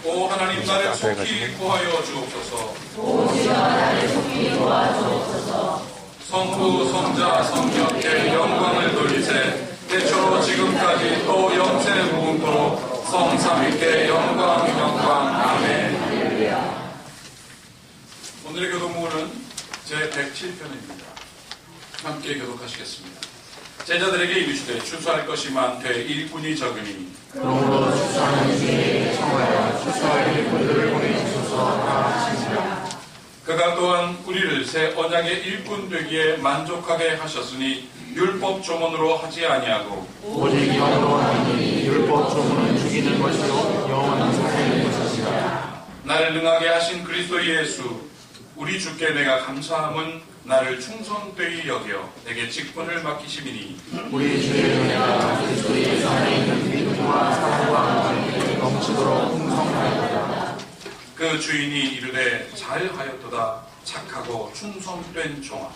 오 하나님 나를 속히 구하여 주옵소서. 성부 성자 성령께 영광을 돌리세. 태초로 지금까지 또 영세 무궁토록 성삼위께 영광 아멘. 오늘의 교독문은 제107편입니다. 함께 교독하시겠습니다. 제자들에게 이르시되 추수할 것이 많되 일꾼이 적으니 그러므로 추수하는 이에게 청하여 추수할 일꾼들을 보내주소서 하시니라. 그가 또한 우리를 새 언약의 일꾼 되기에 만족하게 하셨으니 율법 조문으로 하지 아니하고 오직 영으로 하니 율법 조문은 죽이는 것이요 영원한 살리는 것이라. 나를 능하게 하신 그리스도 예수 우리 주께 내가 감사함은 나를 충성되이 여겨 내게 직분을 맡기심이니 우리 주의 은혜가 그리스도 예수 안에 있는 믿음과 사랑과 관계에 넘치도록 풍성하였다. 그 주인이 이르되 잘하였도다 착하고 충성된 종아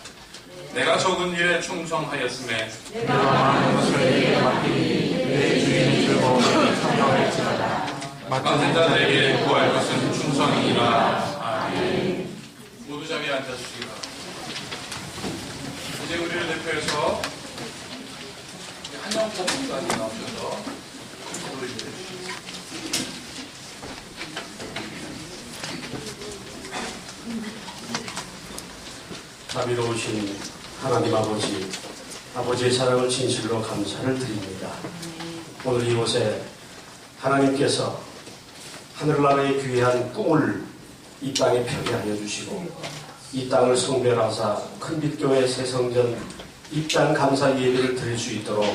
내가 적은 일에 충성하였음에 내가 많은 것을 내게 맡기니 내 주인의 즐거움에 참여할지어다. 맡은 자들에게 구할 것은 충성이니라. 아멘. 모두 자리에 앉아주시기 바랍니다. 이제 우리를 대표해서 한영 법문가님 나오셔서 기도를 해주시겠습니다. 자비로우신 하나님 아버지의 사랑을 진실로 감사를 드립니다. 오늘 이곳에 하나님께서 하늘나라의 귀한 꿈을 이 땅에 펴게 하여 주시고 이 땅을 성별하사 큰빛교회 새성전 입단 감사 예배를 드릴 수 있도록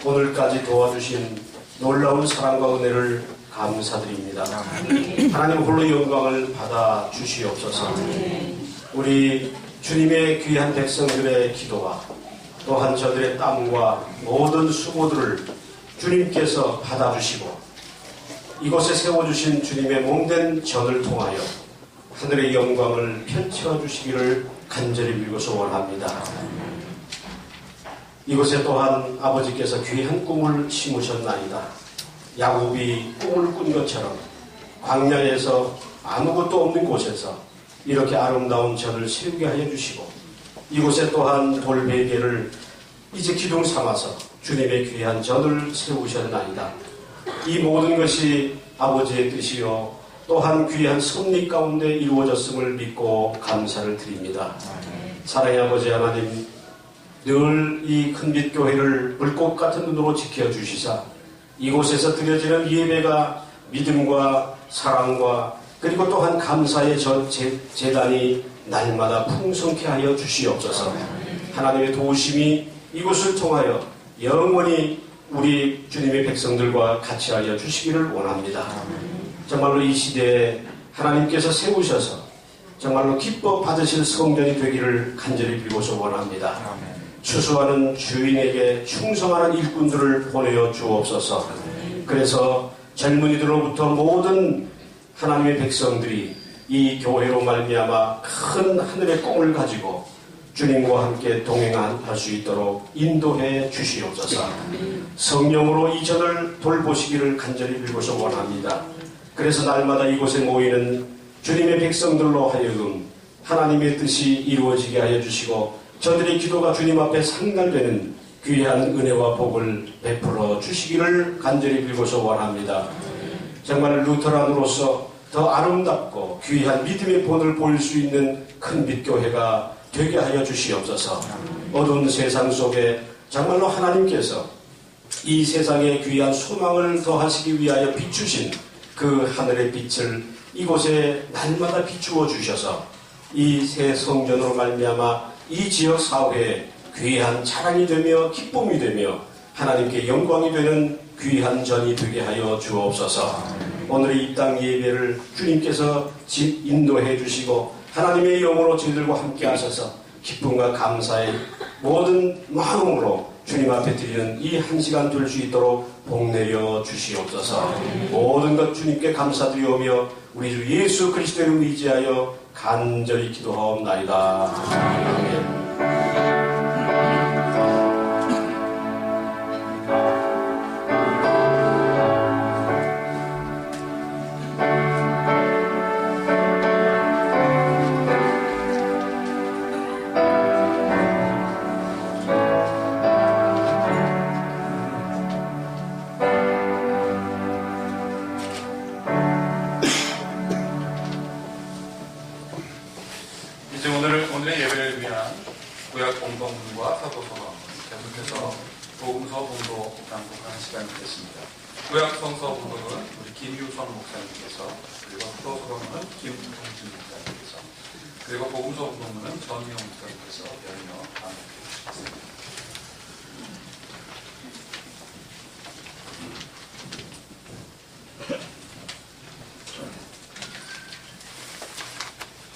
오늘까지 도와주신 놀라운 사랑과 은혜를 감사드립니다. 하나님 홀로 영광을 받아 주시옵소서. 우리 주님의 귀한 백성들의 기도와 또한 저들의 땀과 모든 수고들을 주님께서 받아주시고 이곳에 세워주신 주님의 몸된 전을 통하여 하늘의 영광을 펼쳐주시기를 간절히 빌고서 원합니다. 이곳에 또한 아버지께서 귀한 꿈을 심으셨나이다. 야곱이 꿈을 꾼 것처럼 광야에서 아무것도 없는 곳에서 이렇게 아름다운 전을 세우게 하여 주시고 이곳에 또한 돌베개를 이제 기둥 삼아서 주님의 귀한 전을 세우셨나이다. 이 모든 것이 아버지의 뜻이요 또한 귀한 섭리 가운데 이루어졌음을 믿고 감사를 드립니다. 사랑의 아버지 하나님 늘 이 큰빛 교회를 불꽃 같은 눈으로 지켜주시사 이곳에서 드려지는 예배가 믿음과 사랑과 그리고 또한 감사의 재단이 날마다 풍성케 하여 주시옵소서. 하나님의 도우심이 이곳을 통하여 영원히 우리 주님의 백성들과 같이 하여 주시기를 원합니다. 정말로 이 시대에 하나님께서 세우셔서 정말로 기뻐 받으실 성전이 되기를 간절히 빌고서 원합니다. 추수하는 주인에게 충성하는 일꾼들을 보내어 주옵소서. 그래서 젊은이들로부터 모든 하나님의 백성들이 이 교회로 말미암아 큰 하늘의 꿈을 가지고 주님과 함께 동행할 수 있도록 인도해 주시옵소서. 성령으로 이 전을 돌보시기를 간절히 빌고서 원합니다. 그래서 날마다 이곳에 모이는 주님의 백성들로 하여금 하나님의 뜻이 이루어지게 하여 주시고 저들의 기도가 주님 앞에 상달되는 귀한 은혜와 복을 베풀어 주시기를 간절히 빌고서 원합니다. 정말 루터란으로서 더 아름답고 귀한 믿음의 본을 보일 수 있는 큰 빛교회가 되게 하여 주시옵소서. 어두운 세상 속에 정말로 하나님께서 이 세상에 귀한 소망을 더하시기 위하여 비추신 그 하늘의 빛을 이곳에 날마다 비추어 주셔서 이 새 성전으로 말미암아 이 지역 사회에 귀한 자랑이 되며 기쁨이 되며 하나님께 영광이 되는 귀한 전이 되게 하여 주옵소서. 오늘 이 땅 예배를 주님께서 인도해 주시고 하나님의 영으로 저희들과 함께 하셔서 기쁨과 감사의 모든 마음으로 주님 앞에 드리는 이 한 시간 될 수 있도록 복내려 주시옵소서. 모든 것 주님께 감사드리오며 우리 주 예수 그리스도를 의지하여 간절히 기도하옵나이다. 아멘. 드리겠습니다. 구약성서 부분은 우리 김유선 목사님께서, 그리고 프로소로는 김동진 목사님께서, 그리고 복음서 부분은 전희영 목사님께서 연이어 나눠주시겠습니다.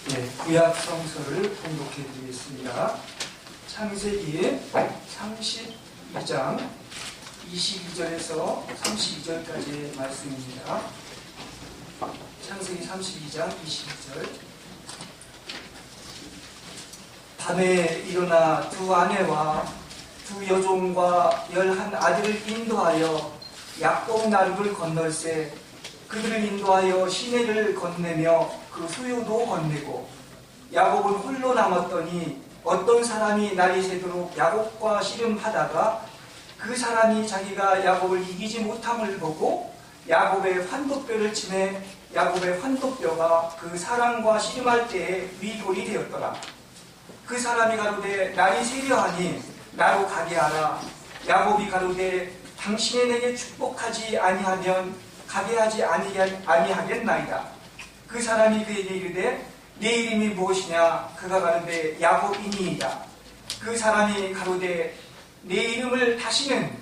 네, 구약 성서를 봉독해 드리겠습니다. 창세기 32장 22절에서 32절까지의 말씀입니다. 창세기 32장 22절. 밤에 일어나 두 아내와 두 여종과 11 아들을 인도하여 약복 나루를 건널세 그들을 인도하여 시내를 건네며 그 수요도 건네고 야곱은 홀로 남았더니 어떤 사람이 날이 새도록 야곱과 씨름하다가 그 사람이 자기가 야곱을 이기지 못함을 보고 야곱의 환도뼈를 치매 야곱의 환도뼈가 그 사람과 씨름할 때에 위돌이 되었더라. 그 사람이 가로되 날이 새려하니 나로 가게 하라. 야곱이 가로되 당신이 내게 축복하지 아니하면 가게 하지 아니하겠나이다. 그 사람이 그에게 이르되 네 이름이 무엇이냐? 그가 가로되 야곱이니이다. 그 사람이 가로되 네 이름을 다시는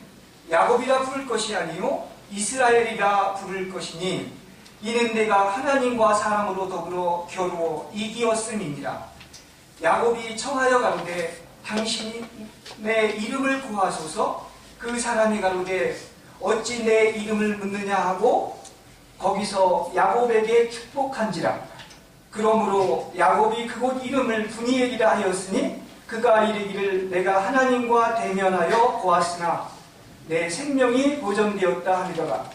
야곱이라 부를 것이 아니요 이스라엘이라 부를 것이니 이는 내가 하나님과 사람으로 더불어 겨루어 이기었음이니라. 야곱이 청하여 가로되 당신이 내 이름을 구하소서. 그 사람이 가로되 어찌 내 이름을 묻느냐 하고 거기서 야곱에게 축복한지라. 그러므로 야곱이 그곳 이름을 브니엘이라 하였으니 그가 이르기를 내가 하나님과 대면하여 보았으나 내 생명이 보존되었다 하더라.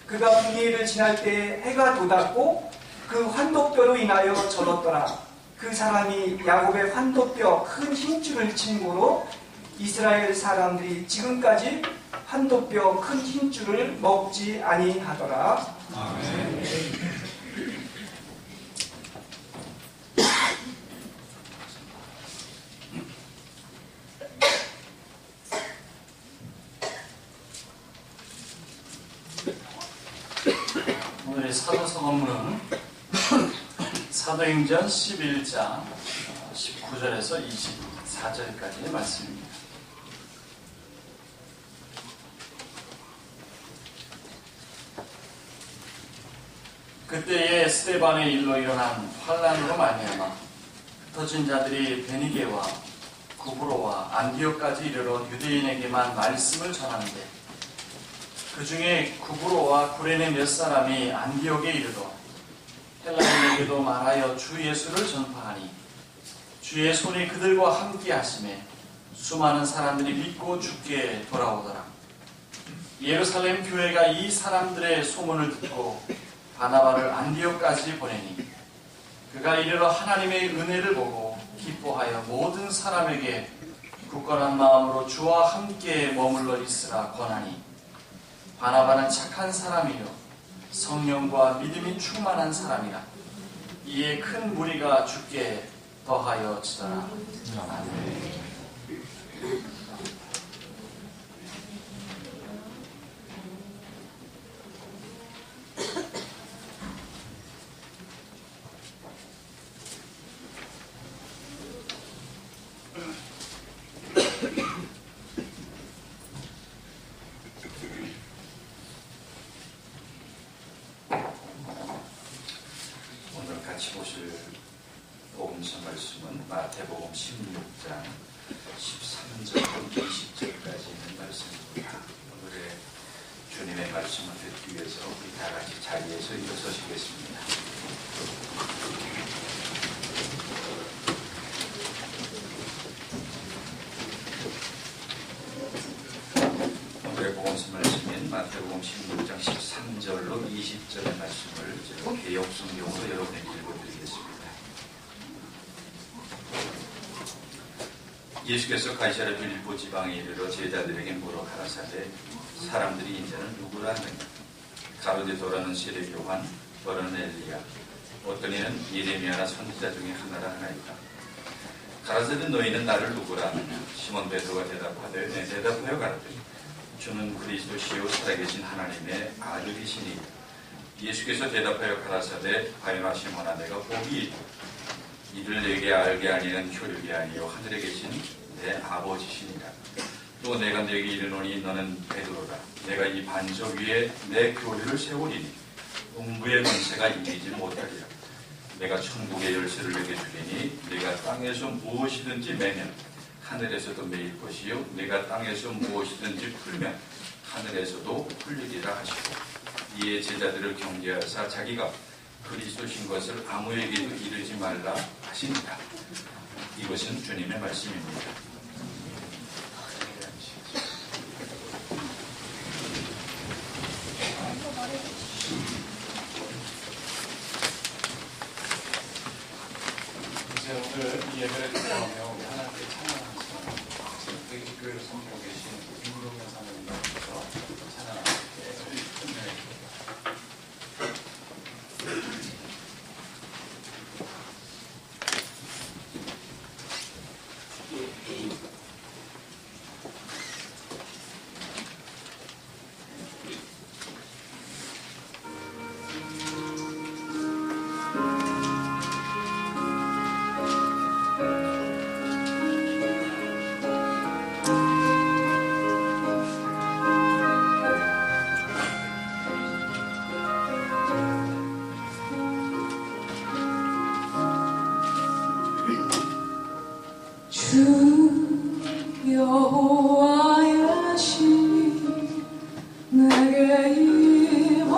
그가 브니엘을 지날 때 해가 돋았고 그 환도뼈로 인하여 절었더라. 그 사람이 야곱의 환도뼈 큰 흰줄을 친 고로 이스라엘 사람들이 지금까지 환도뼈 큰 흰줄을 먹지 아니하더라. 아멘. 오늘의 사도성경은 사도행전 11장 19절에서 24절까지의 말씀입니다. 그때에 스데반의 일로 일어난 환란으로 말미암아 흩어진 자들이 베니게와 구브로와 안디옥까지 이르러 유대인에게만 말씀을 전하는데 그 중에 구브로와 구레네 몇 사람이 안디옥에 이르러 헬라인에게도 말하여 주 예수를 전파하니 주의 손이 그들과 함께 하심에 수많은 사람들이 믿고 주께 돌아오더라. 예루살렘 교회가 이 사람들의 소문을 듣고 바나바를 안디옥까지 보내니 그가 이르러 하나님의 은혜를 보고 기뻐하여 모든 사람에게 굳건한 마음으로 주와 함께 머물러 있으라 권하니 바나바는 착한 사람이요 성령과 믿음이 충만한 사람이라. 이에 큰 무리가 주께 더하여 지더라. 아멘. 오늘 같이 보실 복음서 말씀은 마태복음 16장 13절부터 20절까지 있는 말씀입니다. 오늘의 주님의 말씀을 듣기 위해서 우리 다 같이 자리에서 일어서시겠습니다. 오늘의 복음서 말씀인 마태복음 16장 13절로 20절의 말씀을 제가 개역성경으로 여러분에게 읽어드리겠습니다. 예수께서 가이사랴 빌립보 지방에 이르러 제자들에게 물어 가라사대 사람들이 인자는 누구라 하느냐. 가로되 도라는 세례 요한, 도라는 엘리야, 어떤 이는 예레미야나 선지자 중에 하나라 하나이다. 가라사대 너희는 나를 누구라 하느냐. 시몬 베드로가 대답하되 내 대답하여 가라되 주는 그리스도시요 살아계신 하나님의 아들이시니 예수께서 대답하여 가라사대 바요나 시몬아 내가 복이 이를 내게 알게 아니는 효력이 아니요 하늘에 계신 내 아버지시니라. 또 내가 내게 이르노니 너는 베드로라. 내가 이 반석 위에 내 교회를 세우리니 음부의 권세가 이기지 못하리라. 내가 천국의 열쇠를 내게 주리니 네가 땅에서 무엇이든지 매면 하늘에서도 매일 것이요 네가 땅에서 무엇이든지 풀면 하늘에서도 풀리리라 하시고 이에 제자들을 경계하사 자기가 그리스도신 것을 아무에게도 이르지 말라 하시니라. 이것은 주님의 말씀입니다. 이제 오늘 이 예배를 통하며 우리 하나님께 찬양하는 시간, 저희 교회를 섬기고 계신 김동현 사모님께서 찬양하실게 주 여호와의 신이 내게 임하셨으니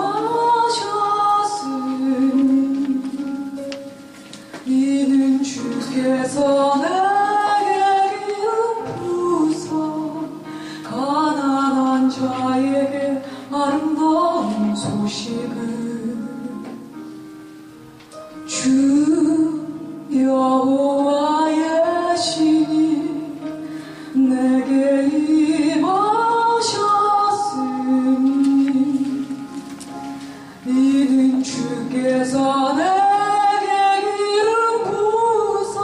이는 주께서 내게 이름부서 가난한 자에게 아름다운 소식을 주 여호와의 신이 내게 임하셨으니 이는 주께서 내게 이름 부사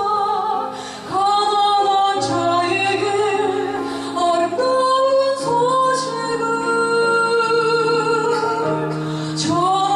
가난한 자에게 아름다운 소식을 전하셨으니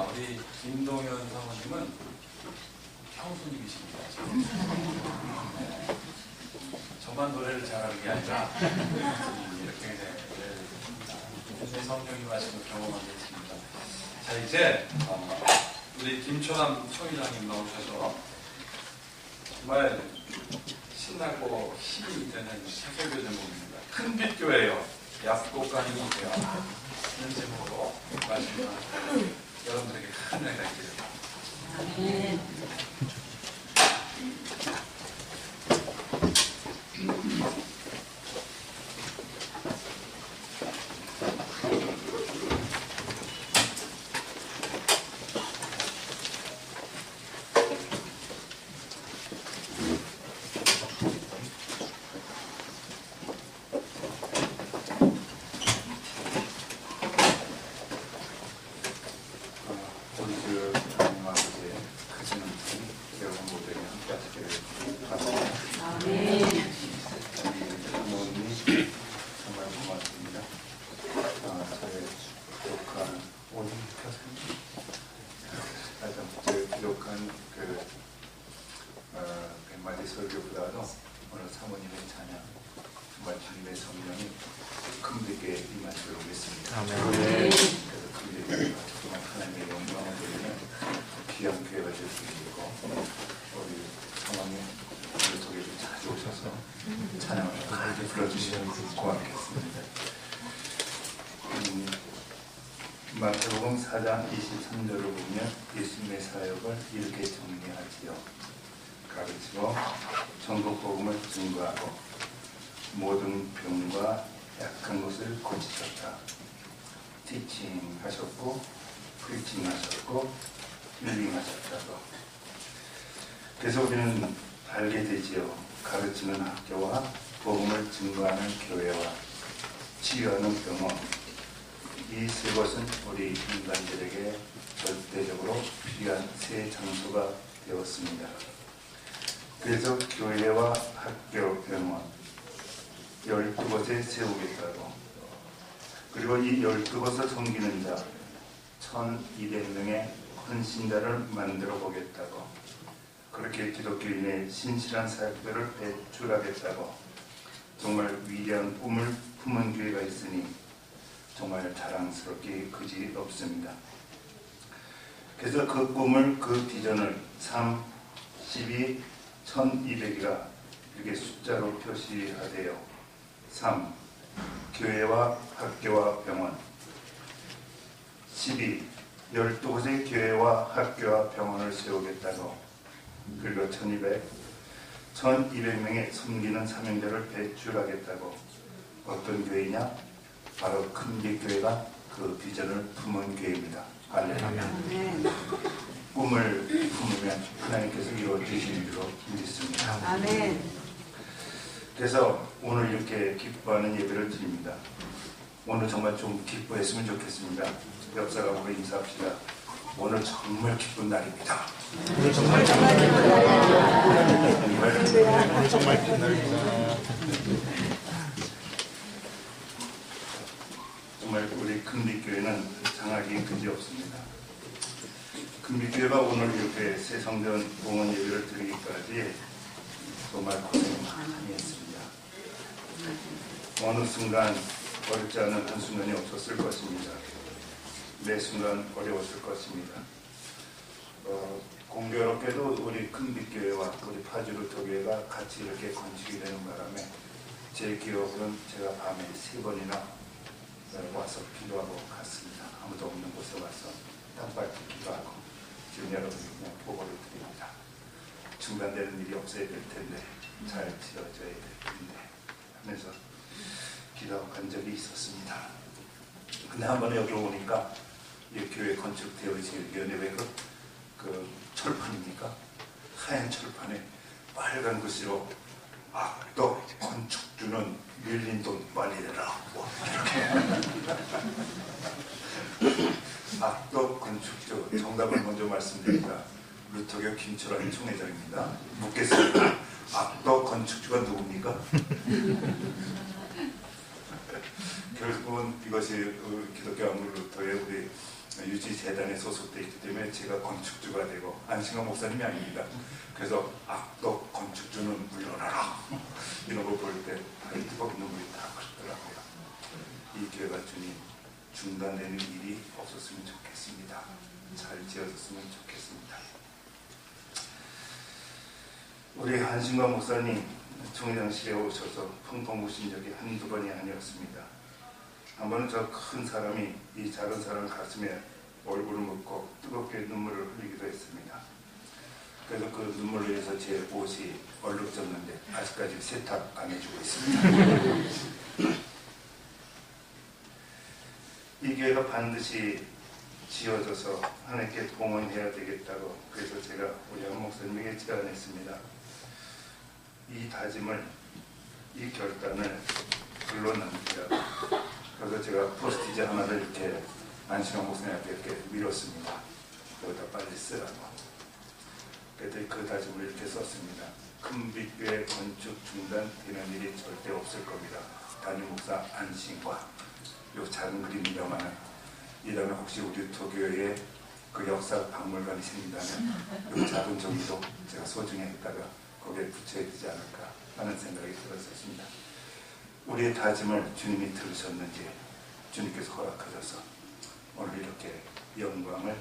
우리 김동현 사모님은 형수님이십니다. 저만 노래를 잘하는 게 아니라 이렇게 제 성령이 마시는 경험하게 했습니다. 자, 이제 우리 김초남 총회장님 나오셔서 정말 신나고 힘이 되는 사설교 제목입니다. 큰빛교회요, 약속간이 되어 이런 제목으로 말씀을 여러분들에게 큰 은혜가 있기를. 설교보다도 오늘 사모님의 찬양 정말 주님의 성령이 큰빛에 임하시도록 하겠습니다. 그래서 큰빛에 정말 하나님의 영광을 드리는 귀한 교회가 될 수 있고 우리 사모님 우리 속에도 자주 오셔서 찬양을 크게 불러주시면 고맙겠습니다. 마태복음 4장 23절을 보면 예수님의 사역을 이렇게 정리하지요. 가르치고 전국 복음을 증거하고 모든 병과 약한 것을 고치셨다. 티칭 하셨고 프리칭 하셨고 힐링 하셨다고. 그래서 우리는 알게 되지요. 가르치는 학교와 복음을 증거하는 교회와 치유하는 병원, 이 세 것은 우리 인간들에게 절대적으로 필요한 세 장소가 되었습니다. 그래서 교회와 학교, 병원 12곳에 세우겠다고, 그리고 이 12곳을 섬기는 자 1200명의 헌신자를 만들어 보겠다고, 그렇게 기독교인의 신실한 사역들을 배출하겠다고 정말 위대한 꿈을 품은 교회가 있으니 정말 자랑스럽게 그지 없습니다. 그래서 그 꿈을, 그 비전을 3, 12, 1200이라 이렇게 숫자로 표시하되어 3. 교회와 학교와 병원 12. 12곳의 교회와 학교와 병원을 세우겠다고, 그리고 1200명의 섬기는 사명자를 배출하겠다고. 어떤 교회냐? 바로 큰빛교회가 그 비전을 품은 교회입니다. 할렐루야. 꿈을 품으면 하나님께서 이루어주시는 줄로 믿습니다. 아멘. 그래서 오늘 이렇게 기뻐하는 예배를 드립니다. 오늘 정말 좀 기뻐했으면 좋겠습니다. 역사가 보고 인사합시다. 오늘 정말 기쁜 날입니다. 오늘 정말 기쁜 날입니다. 정말 우리 큰빛교회는 장하기 그지 없습니다. 큰빛교회가 오늘 이렇게 새성전 봉헌 예배를 드리기까지 정말 고생 많이 했습니다. 어느 순간 어렵지 않은 한순간이 없었을 것입니다. 매 순간 어려웠을 것입니다. 공교롭게도 우리 큰빛교회와 우리 파주루터교회가 같이 이렇게 건축이 되는 바람에 제 기억은 제가 밤에 3번이나 와서 기도하고 갔습니다. 아무도 없는 곳에 와서 땅밟고 기도하고, 지금 여러분이 그냥 보고를 드립니다. 중단되는 일이 없어야 될 텐데, 잘 지어져야 될 텐데 하면서 기도하고 간 적이 있었습니다. 근데 한 번에 여기 오니까 이 교회 건축대의실 위원회 그 철판입니까? 하얀 철판에 빨간 글씨로 악덕 건축주는 밀린 돈 빨리 내라, 뭐 이렇게. 악덕 건축주, 정답을 먼저 말씀드립니다. 루터교 김철환 총회장입니다. 묻겠습니다. 악덕 건축주가 누굽니까? 결국은 이것이 기독교 한국 루터의 우리 유지재단에 소속되어 있기 때문에 제가 건축주가 되고 안승환 목사님이 아닙니다. 그래서 악덕 건축주는 물러나라 이런 거 볼 때 뜨겁게 눈물이 다 흐르더라고요. 이 교회가 주님 중단되는 일이 없었으면 좋겠습니다. 잘 지어졌으면 좋겠습니다. 우리 한승환 목사님 총회장실에 오셔서 펑펑 우신 적이 한두 번이 아니었습니다. 한 번은 저 큰 사람이 이 작은 사람 가슴에 얼굴을 묻고 뜨겁게 눈물을 흘리기도 했습니다. 그래서 그 눈물로 인해서 제 옷이 얼룩졌는데 아직까지 세탁 안 해주고 있습니다. 이 교회가 반드시 지어져서 하나님께 봉헌해야 되겠다고 그래서 제가 우리 한 목사님에게 제안했습니다. 이 다짐을, 이 결단을 글로 남기라고. 그래서 제가 포스트잇 하나를 이렇게 안승환 목사님한테 이렇게 밀었습니다. 여기다 빨리 쓰라고. 그랬더니 그 다짐을 이렇게 썼습니다. 큰빛교회 건축 중단되는 일이 절대 없을 겁니다. 담임 목사 안신과 요 작은 그림입니다만 이 다음에 혹시 우리 루터교회에 그 역사 박물관이 생긴다면 요 작은 종이도 제가 소중히 했다가 거기에 붙여야 되지 않을까 하는 생각이 들었었습니다. 우리의 다짐을 주님이 들으셨는지 주님께서 허락하셔서 오늘 이렇게 영광을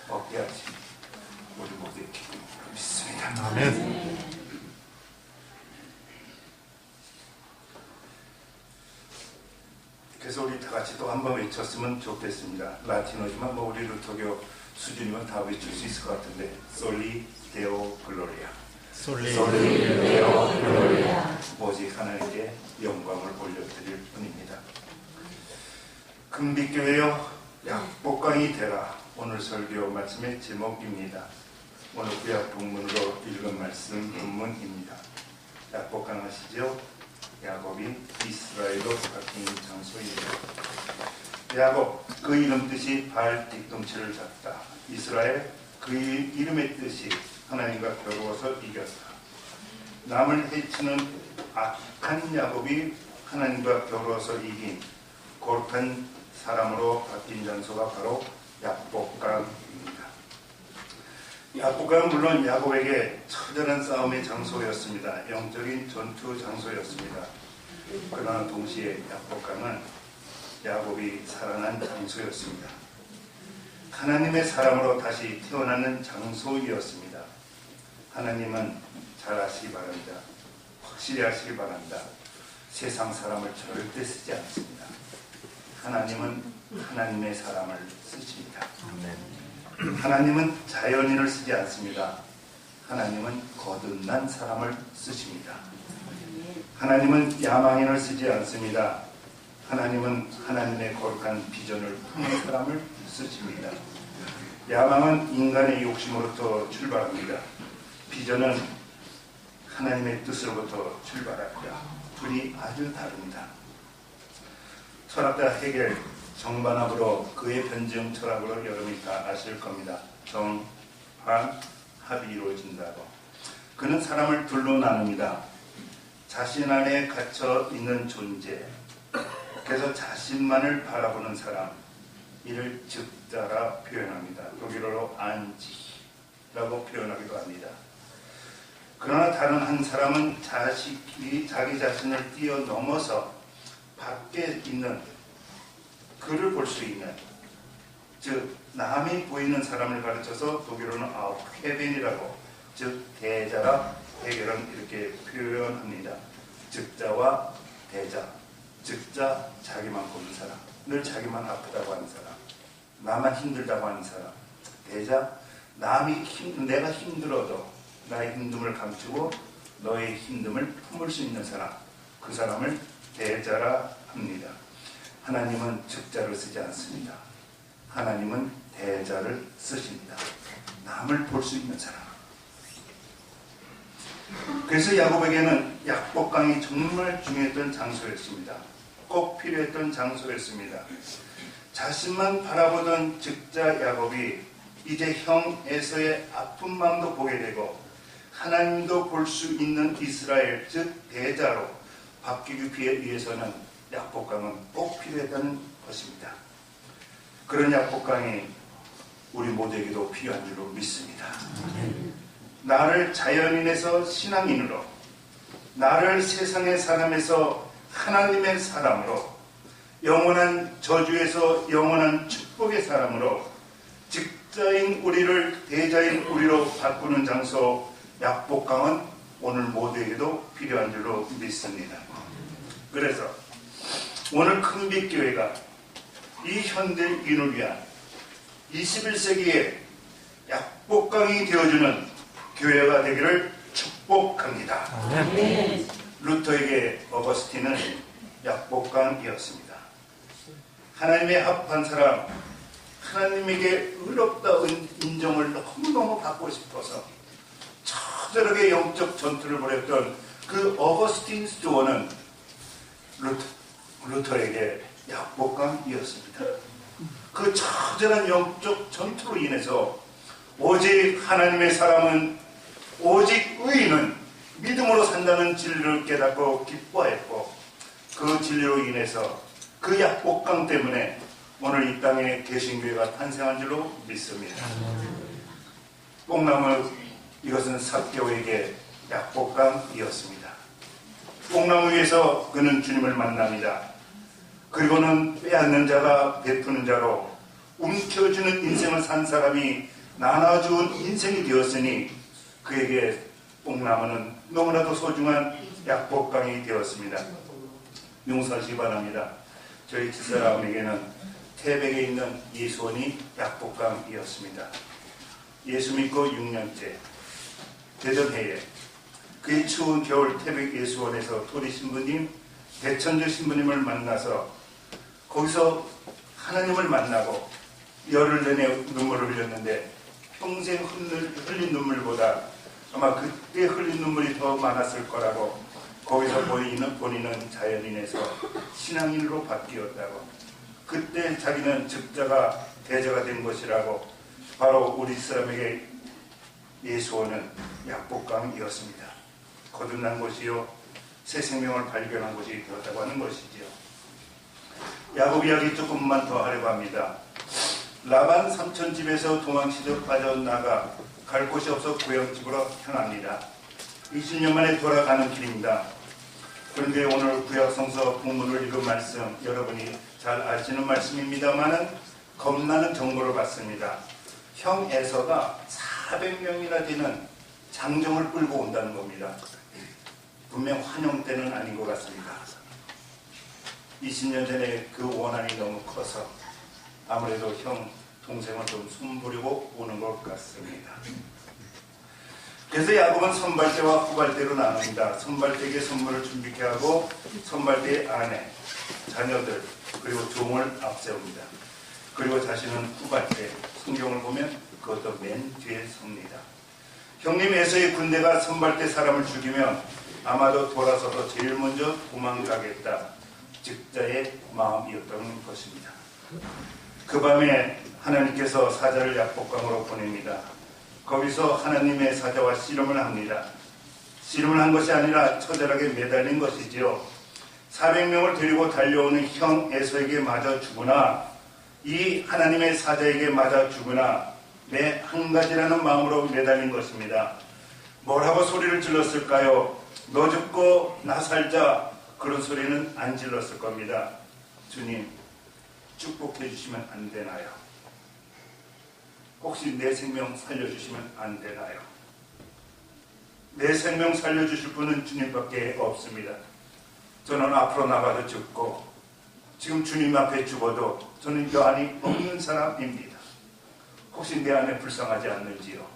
얻게 하신 우리 모두의 기쁨을 믿습니다. 아멘. 그래서 우리 다 같이 또 한번 외쳤으면 좋겠습니다. 라틴어지만 뭐 우리 루터교 수준이면 다 외칠 수 있을 것 같은데 솔리 데오 글로리아. 솔리 데오 글로리아. 오직 하나님께 영광을 올려드릴 뿐입니다. 금빛교회여 약복강이 되라. 오늘 설교 말씀의 제목입니다. 오늘 구약 본문으로 읽은 말씀 본문입니다. 약복강 아시죠? 야곱이 이스라엘로 바뀐 장소입니다. 야곱 그 이름 뜻이 발 뒤꿈치를 잡다. 이스라엘 그 이름의 뜻이 하나님과 겨루어서 이겼다. 남을 해치는 악한 야곱이 하나님과 겨루어서 이긴 거룩한 사람으로 바뀐 장소가 바로 약복강입니다. 약복강은 물론 야곱에게 처절한 싸움의 장소였습니다. 영적인 전투 장소였습니다. 그러나 동시에 약복강은 야곱이 살아난 장소였습니다. 하나님의 사람으로 다시 태어나는 장소이었습니다. 하나님은 잘 아시기 바랍니다. 확실히 아시기 바랍니다. 세상 사람을 절대 쓰지 않습니다. 하나님은 하나님의 사람을 쓰십니다. 하나님은 자연인을 쓰지 않습니다. 하나님은 거듭난 사람을 쓰십니다. 하나님은 야망인을 쓰지 않습니다. 하나님은 하나님의 거룩한 비전을 품은 사람을 쓰십니다. 야망은 인간의 욕심으로부터 출발합니다. 비전은 하나님의 뜻으로부터 출발합니다. 둘이 아주 다릅니다. 철학자 헤겔 정반합으로 그의 변증 철학으로 여러분이 다 아실 겁니다. 정반 합이 이루어진다고. 그는 사람을 둘로 나눕니다. 자신 안에 갇혀 있는 존재, 그래서 자신만을 바라보는 사람, 이를 즉자라 표현합니다. 독일어로 안지라고 표현하기도 합니다. 그러나 다른 한 사람은 자기 자신을 뛰어넘어서 밖에 있는 그를 볼 수 있는, 즉 남이 보이는 사람을 가르쳐서 독일어는 아우헤벤이라고, 즉 대자라 헤겔은 이렇게 표현합니다. 즉자와 대자. 즉자 자기만 보는 사람, 늘 자기만 아프다고 하는 사람, 나만 힘들다고 하는 사람. 대자 내가 힘들어도 나의 힘듦을 감추고 너의 힘듦을 품을 수 있는 사람, 그 사람을 대자라 합니다. 하나님은 즉자를 쓰지 않습니다. 하나님은 대자를 쓰십니다. 남을 볼 수 있는 사람. 그래서 야곱에게는 약복강이 정말 중요했던 장소였습니다. 꼭 필요했던 장소였습니다. 자신만 바라보던 즉자 야곱이 이제 형 에서의 아픈 마음도 보게 되고 하나님도 볼 수 있는 이스라엘, 즉 대자로 바뀌기 위해서는 약복강은 꼭 필요했다는 것입니다. 그런 약복강이 우리 모두에게도 필요한 줄로 믿습니다. 나를 자연인에서 신앙인으로, 나를 세상의 사람에서 하나님의 사람으로, 영원한 저주에서 영원한 축복의 사람으로, 직자인 우리를 대자인 우리로 바꾸는 장소 약복강은 오늘 모두에게도 필요한 줄로 믿습니다. 그래서 오늘 큰빛교회가 이 현대인을 위한 21세기의 약복강이 되어주는 교회가 되기를 축복합니다. 루터에게 어거스틴은 약복강이었습니다. 하나님의 합한 사람, 하나님에게 의롭다운 인정을 너무너무 받고 싶어서 처절하게 영적 전투를 벌였던 그 어거스틴 스튜어는 루터에게 약복강이었습니다. 그 처절한 영적 전투로 인해서 오직 하나님의 사람은, 오직 의인은 믿음으로 산다는 진리를 깨닫고 기뻐했고, 그 진리로 인해서 그 약복강 때문에 오늘 이 땅에 개신교회가 탄생한 줄로 믿습니다. 뽕나무, 이것은 삭개오에게 약복강이었습니다. 뽕나무 위에서 그는 주님을 만납니다. 그리고는 빼앗는 자가 베푸는 자로 움켜주는 인생을 산 사람이 나눠주은 인생이 되었으니 그에게 뽕나무는 너무나도 소중한 약복강이 되었습니다. 용서하시기 바랍니다. 저희 집사람에게는 태백에 있는 예수원이 약복강이었습니다. 예수 믿고 6년째 되던 해에 그의 추운 겨울 태백 예수원에서 토리 신부님, 대천주 신부님을 만나서 거기서 하나님을 만나고 열흘 내내 눈물을 흘렸는데 평생 흘린 눈물보다 아마 그때 흘린 눈물이 더 많았을 거라고, 거기서 본인은 자연인에서 신앙인으로 바뀌었다고, 그때 자기는 즉자가 대자가 된 것이라고, 바로 우리 사람에게 예수원은 약복강이었습니다. 거듭난 것이요 새 생명을 발견한 것이 되었다고 하는 것이지요. 야곱 이야기 조금만 더 하려고 합니다. 라반 삼촌 집에서 도망치듯 빠져나가 갈 곳이 없어 고향집으로 향합니다. 20년 만에 돌아가는 길입니다. 그런데 오늘 구약성서 본문을 읽은 말씀, 여러분이 잘 아시는 말씀입니다만은 겁나는 정보를 받습니다. 형 에서가 400명이나 되는 장정을 끌고 온다는 겁니다. 분명 환영 때는 아닌 것 같습니다. 20년 전에 그 원한이 너무 커서 아무래도 형 동생을 좀 숨부리고 오는 것 같습니다. 그래서 야곱은 선발대와 후발대로 나눕니다. 선발대에게 선물을 준비케 하고 선발대의 아내, 자녀들, 그리고 종을 앞세웁니다. 그리고 자신은 후발대, 성경을 보면 그것도 맨 뒤에 섭니다. 형님 에서의 군대가 선발대 사람을 죽이면 아마도 돌아서서 제일 먼저 도망가겠다, 즉자의 마음이었던 것입니다. 그 밤에 하나님께서 사자를 약복강으로 보냅니다. 거기서 하나님의 사자와 씨름을 합니다. 씨름을 한 것이 아니라 처절하게 매달린 것이지요. 400명을 데리고 달려오는 형 에서에게 맞아 죽으나, 이 하나님의 사자에게 맞아 죽으나 매 한 가지라는 마음으로 매달린 것입니다. 뭐라고 소리를 질렀을까요? 너 죽고 나 살자, 그런 소리는 안 질렀을 겁니다. 주님, 축복해 주시면 안 되나요? 혹시 내 생명 살려주시면 안 되나요? 내 생명 살려주실 분은 주님밖에 없습니다. 저는 앞으로 나가도 죽고 지금 주님 앞에 죽어도 저는 여한이 없는 사람입니다. 혹시 내 안에 불쌍하지 않는지요?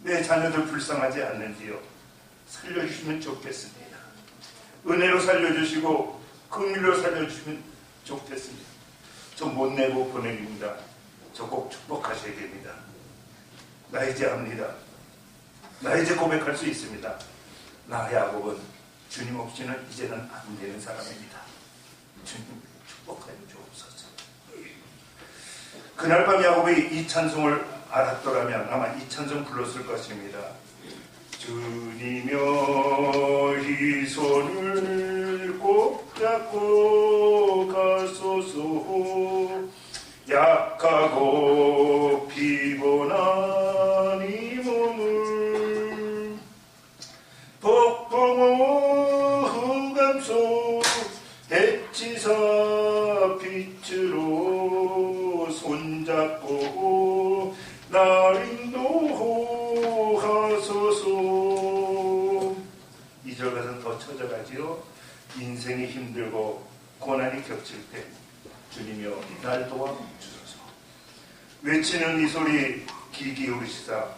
내 자녀들 불쌍하지 않는지요? 살려주시면 좋겠습니다. 은혜로 살려주시고 긍휼로 살려주시면 좋겠습니다. 저 못 내고 보내깁니다. 저 꼭 축복하셔야 됩니다. 나 이제 압니다. 나 이제 고백할 수 있습니다. 나 야곱은 주님 없이는 이제는 안 되는 사람입니다. 주님 축복하여 주옵소서. 그날 밤 야곱이 이 찬송을 알았더라면 아마 이 찬송 불렀을 것입니다. 주님여 이 손을 꼭 잡고 가소서. 약하고 피곤한 이 몸을 폭풍우 흑암 속 해치사 빛으로 손잡고 날 인도하소서. 2절 가서 더 쳐져가지요. 인생이 힘들고 고난이 겹칠 때 주님이여 날 도와주소서. 외치는 이 소리 귀 기울이시사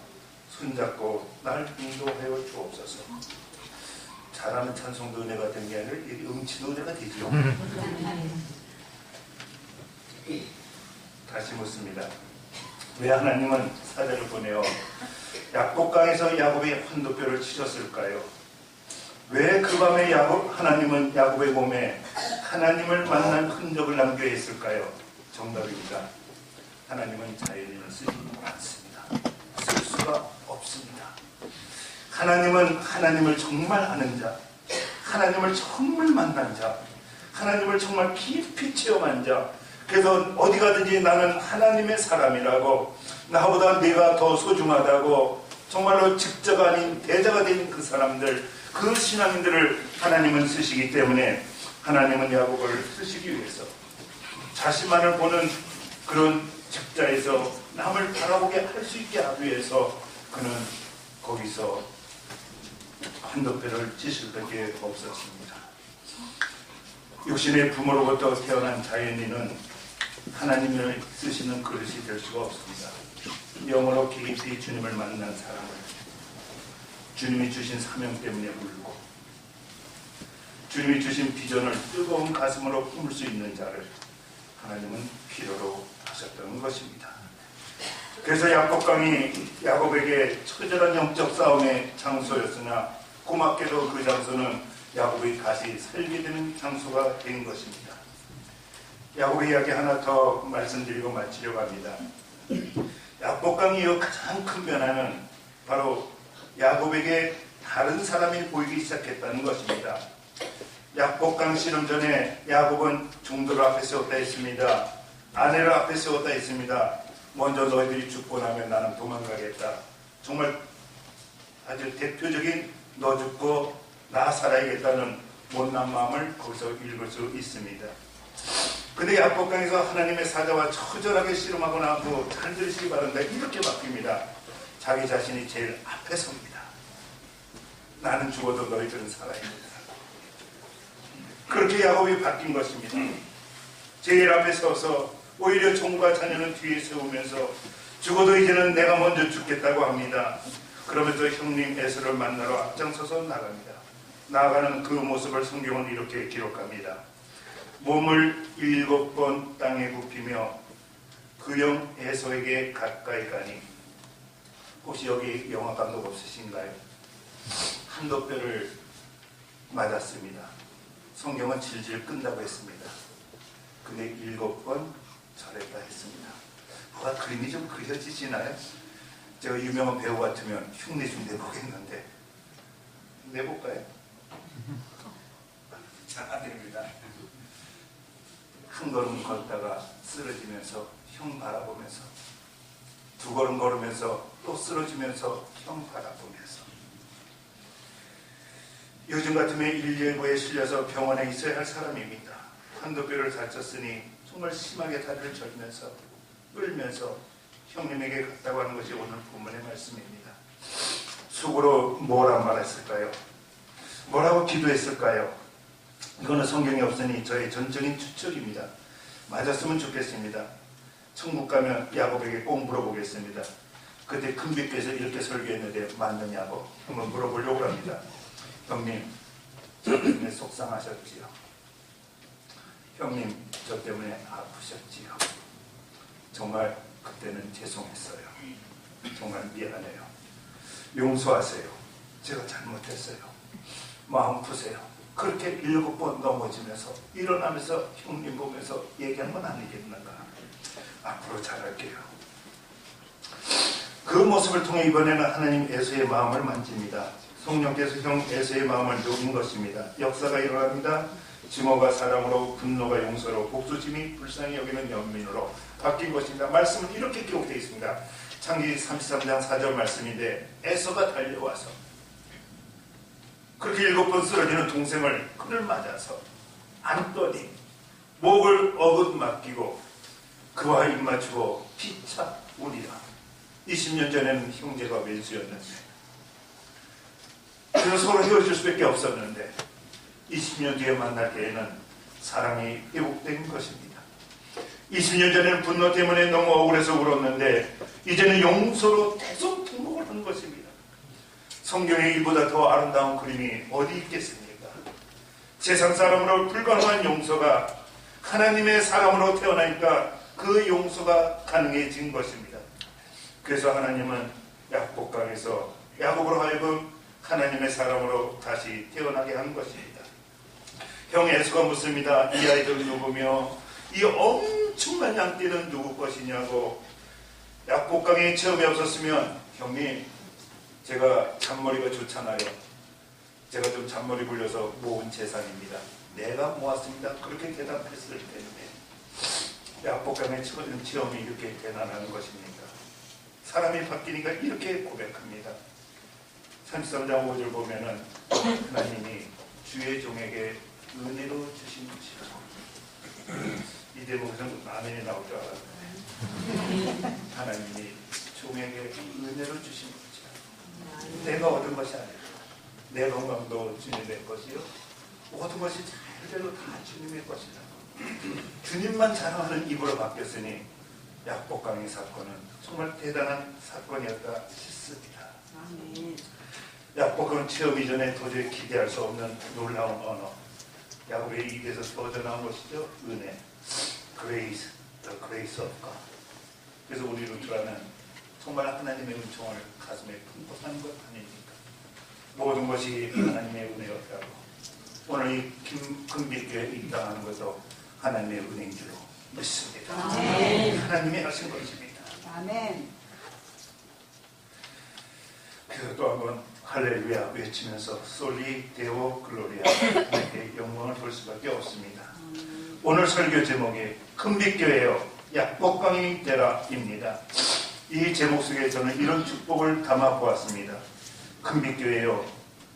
손잡고 날 인도하여 주옵소서. 잘하는 찬송도 은혜가 된 게 아니라 음치도 은혜가 되죠. 다시 묻습니다. 왜 하나님은 사자를 보내어 약복강에서 야곱의 환도뼈를 치셨을까요? 왜 그 밤에 하나님은 야곱의 몸에 하나님을 만난 흔적을 남겨야 했을까요? 정답입니다. 하나님은 자연인을 쓰지 않습니다. 쓸 수가 없습니다. 하나님은 하나님을 정말 아는 자, 하나님을 정말 만난 자, 하나님을 정말 깊이 체험한 자, 그래서 어디 가든지 나는 하나님의 사람이라고, 나보다 네가 더 소중하다고 정말로 직자가 아닌 대자가 된 그 사람들, 그 신앙인들을 하나님은 쓰시기 때문에 하나님은 야곱을 쓰시기 위해서 자신만을 보는 그런 직자에서 남을 바라보게 할 수 있게 하기 위해서 그는 거기서 환도뼈를 찌실 밖에 없었습니다. 육신의 부모로부터 태어난 자연인은 하나님을 쓰시는 그릇이 될 수가 없습니다. 영으로 깊이 주님을 만난 사람을 주님이 주신 사명 때문에 울고 주님이 주신 비전을 뜨거운 가슴으로 품을 수 있는 자를 하나님은 필요로 하셨다는 것입니다. 그래서 약복강이 야곱에게 처절한 영적 싸움의 장소였으나 고맙게도 그 장소는 야곱이 다시 살게 되는 장소가 된 것입니다. 야곱의 이야기 하나 더 말씀드리고 마치려고 합니다. 약복강이 가장 큰 변화는 바로 야곱에게 다른 사람이 보이기 시작했다는 것입니다. 약복강 씨름 전에 야곱은 종들을 앞에 세웠다 했습니다. 아내를 앞에 세웠다 했습니다. 먼저 너희들이 죽고 나면 나는 도망가겠다. 정말 아주 대표적인 너 죽고 나 살아야겠다는 못난 마음을 거기서 읽을 수 있습니다. 근데 약복강에서 하나님의 사자와 처절하게 씨름하고 나고 잘 들으시기 바랍니다. 이렇게 바뀝니다. 자기 자신이 제일 앞에 섭니다. 나는 죽어도 너희들은 살아야겠다. 그렇게 야곱이 바뀐 것입니다. 제일 앞에 서서 오히려 종과 자녀는 뒤에 세우면서 죽어도 이제는 내가 먼저 죽겠다고 합니다. 그러면서 형님 에서를 만나러 앞장서서 나갑니다. 나아가는 그 모습을 성경은 이렇게 기록합니다. 몸을 7번 땅에 굽히며 그 형 에서에게 가까이 가니. 혹시 여기 영화 감독 없으신가요? 한도뼈를 맞았습니다. 성경은 질질 끈다고 했습니다. 근데 7번 절했다 했습니다. 뭐가 그림이 좀 그려지시나요? 제가 유명한 배우 같으면 흉내 좀 내보겠는데 내볼까요? 잘 안 됩니다. 한 걸음 걷다가 쓰러지면서 형 바라보면서, 두 걸음 걸으면서 또 쓰러지면서 형 바라보면서, 요즘 같으면 119에 실려서 병원에 있어야 할 사람입니다. 한도뼈를 다쳤으니 정말 심하게 다리를 절면서 끌면서 형님에게 갔다고 하는 것이 오늘 본문의 말씀입니다. 속으로 뭐라 말했을까요? 뭐라고 기도했을까요? 이거는 성경이 없으니 저의 전적인 추측입니다. 맞았으면 좋겠습니다. 천국 가면 야곱에게 꼭 물어보겠습니다. 그때 큰빛께서 이렇게 설교했는데 맞느냐고 한번 물어보려고 합니다. 형님, 저 때문에 속상하셨지요? 형님, 저 때문에 아프셨지요? 정말 그때는 죄송했어요. 정말 미안해요. 용서하세요. 제가 잘못했어요. 마음 푸세요. 그렇게 7번 넘어지면서 일어나면서 형님 보면서 얘기한 건 아니겠는가. 앞으로 잘할게요. 그 모습을 통해 이번에는 하나님 에서의 마음을 만집니다. 성령께서 형 에서의 마음을 녹인 것입니다. 역사가 일어납니다. 증오가 사랑으로, 분노가 용서로, 복수심이 불쌍히 여기는 연민으로 바뀐 것입니다. 말씀은 이렇게 기록되어 있습니다. 창세기 33장 4절 말씀인데 에서가 달려와서 그렇게 7번 쓰러지는 동생을 그를 맞아서 안더니 목을 어긋 맡기고 그와 입 맞추고 피차 우리라. 20년 전에는 형제가 왼수였는데 그래서 서로 헤어질 수밖에 없었는데 20년 뒤에 만날 때에는 사랑이 회복된 것입니다. 20년 전에는 분노 때문에 너무 억울해서 울었는데 이제는 용서로 대성통곡을 한 것입니다. 성경에 이보다 더 아름다운 그림이 어디 있겠습니까? 세상 사람으로 불가능한 용서가 하나님의 사람으로 태어나니까 그 용서가 가능해진 것입니다. 그래서 하나님은 야복강에서 야곱으로 하여금 하나님의 사람으로 다시 태어나게 한 것입니다. 형 에서가 묻습니다. 이 아이들 누구며 이 엄청난 양떼는 누구 것이냐고. 야복강에 체험이 없었으면 형님 제가 잔머리가 좋잖아요. 제가 좀 잔머리 굴려서 모은 재산입니다. 내가 모았습니다. 그렇게 대답했을 텐데 야복강의 체험이 이렇게 대단한 것입니까? 사람이 바뀌니까 이렇게 고백합니다. 33장 5절 보면은 하나님이 주의 종에게 은혜로 주신 것이라. 이 대목에서는 아멘이 나올 줄 알았는데 하나님이 종에게 은혜로 주신 것이라. 내가 얻은 것이 아니라 내 건강도 주님의 것이요 모든 것이 잘대로 다 주님의 것이라. 주님만 자랑하는 입으로 바뀌었으니 야복강의 사건은 정말 대단한 사건이었다 싶습니다. 야복강은 체험 이전에 도저히 기대할 수 없는 놀라운 언어, 야곱의 입에서 터져나온 것이죠. 은혜, grace, the grace of God. 그래서 우리 루트라는 정말 하나님의 은총을 가슴에 품고 사는 것 아닙니까? 모든 것이 하나님의 은혜였다고. 오늘 이 금빛교회에 입당하는 것도 하나님의 은혜인 줄로 믿습니다. 아멘. 하나님이 하신 것입니다. 아멘. 그래서 또 한번 할렐루야 외치면서 솔리 데오 글로리아 하나님께 영광을 돌 수밖에 없습니다. 오늘 설교 제목이 금빛교회여 야복강이 되라입니다. 이 제목 속에 저는 이런 축복을 담아 보았습니다. 금빛교회여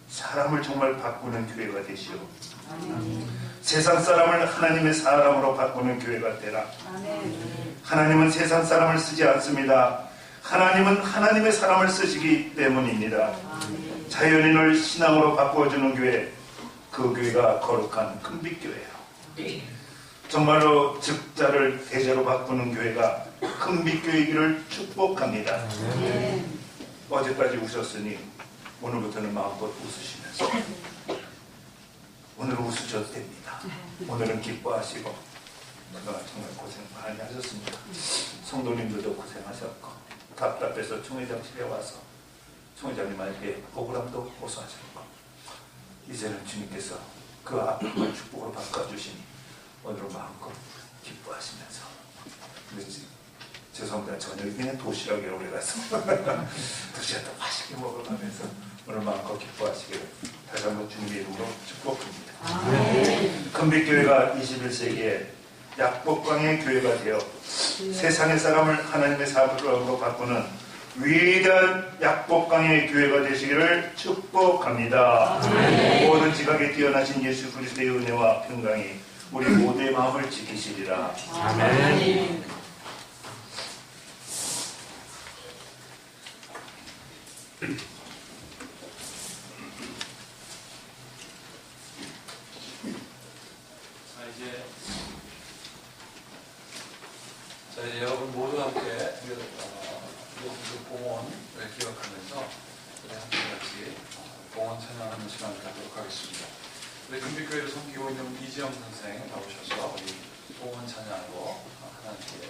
사람을 정말 바꾸는 교회가 되시오. 세상 사람을 하나님의 사람으로 바꾸는 교회가 되라. 하나님은 세상 사람을 쓰지 않습니다. 하나님은 하나님의 사람을 쓰시기 때문입니다. 자연인을 신앙으로 바꿔주는 교회, 그 교회가 거룩한 금빛교회예요. 정말로 즉자를 대자로 바꾸는 교회가 금빛교회이기를 축복합니다. 어제까지 우셨으니 오늘부터는 마음껏 웃으시면서 오늘은 웃으셔도 됩니다. 오늘은 기뻐하시고 그동안 정말 고생 많이 하셨습니다. 성도님들도 고생하셨고 답답해서 총회장실에 와서 총회장님에게 억울함도 호소하셨고 이제는 주님께서 그 아픔을 축복으로 바꿔주시니 오늘은 마음껏 기뻐하시면서 죄송합니다. 저녁에 그냥 도시락에 오래 가서 도시락도 맛있게 먹어가면서 오늘 마음껏 기뻐하시기를 다시 한번 주님의 이름으로 축복합니다. 금빛교회가 21세기에 야복강의 교회가 되어 세상의 사람을 하나님의 사람으로 바꾸는 위대한 야복강의 교회가 되시기를 축복합니다. 모든 지각에 뛰어나신 예수 그리스도의 은혜와 평강이 우리 모두의 마음을 지키시리라. 아멘. 자, 이제 여러분 모두 함께 봉헌을 기억하면서 우리 함께 같이 봉헌 찬양하는 시간을 갖도록 하겠습니다. 우리 금빛교회를 섬기고 있는 이지영 선생 나오셔서 우리 봉헌 찬양으로 하나님께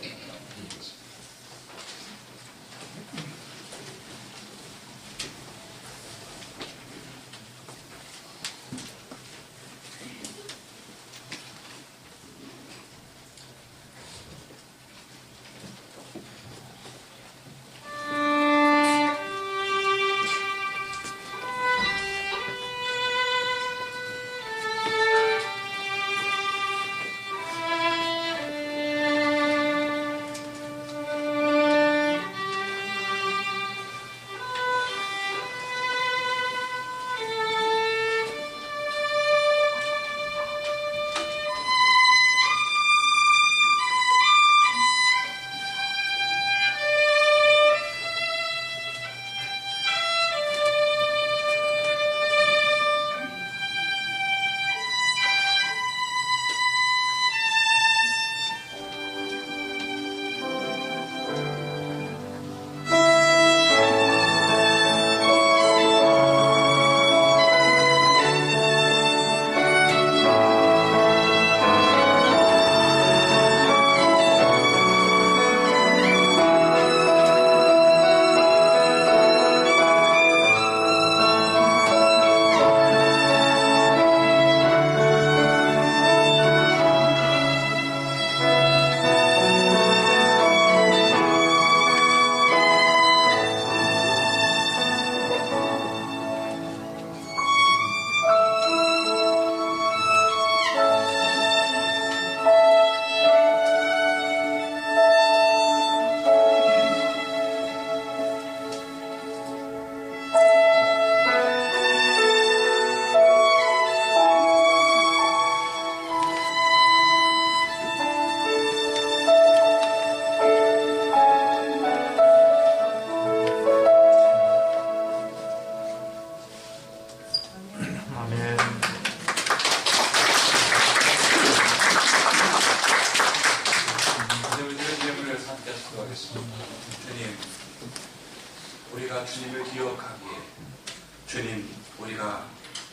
드리겠습니다.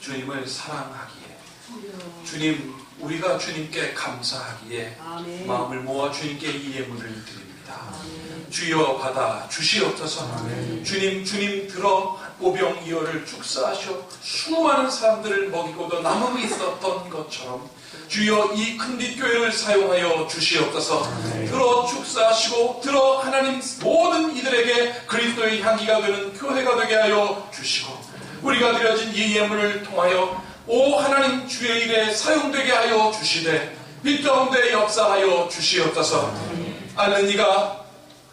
주님을 사랑하기에, 주님, 우리가 주님께 감사하기에 아멘. 마음을 모아 주님께 이 예물을 드립니다. 주여 받아 주시옵소서. 주님 들어 오병이어를 축사하셔 수많은 사람들을 먹이고도 남음이 있었던 것처럼 주여 이 큰빛교회를 사용하여 주시옵소서. 들어 축사하시고 들어 하나님 모든 이들에게 그리스도의 향기가 되는 교회가 되게 하여 주시고, 우리가 드려진 이 예물을 통하여 오 하나님 주의 일에 사용되게 하여 주시되 빛 가운데 역사하여 주시옵소서. 앓는 이가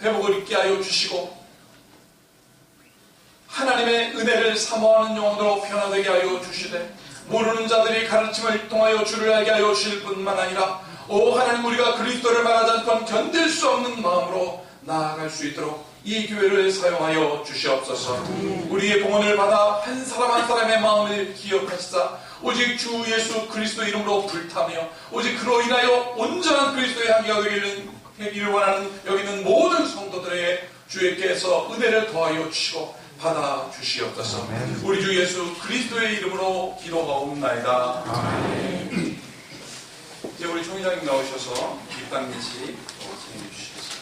회복을 있게 하여 주시고 하나님의 은혜를 사모하는 영혼으로 변화되게 하여 주시되 모르는 자들이 가르침을 통하여 주를 알게 하여 주실 뿐만 아니라 오 하나님, 우리가 그리스도를 말하지 않던 견딜 수 없는 마음으로 나아갈 수 있도록 이 교회를 사용하여 주시옵소서. 우리의 봉헌을 받아 한 사람 한 사람의 마음을 기억하시사 오직 주 예수 그리스도 이름으로 불타며 오직 그로 인하여 온전한 그리스도의 향기가 되기를 원하는 여기 있는 모든 성도들에게 주께서 은혜를 더하여 주시고 받아 주시옵소서. 우리 주 예수 그리스도의 이름으로 기도하옵나이다. 아멘. 이제 우리 총회장님 나오셔서 입당 예식 진행해 주시겠습니다.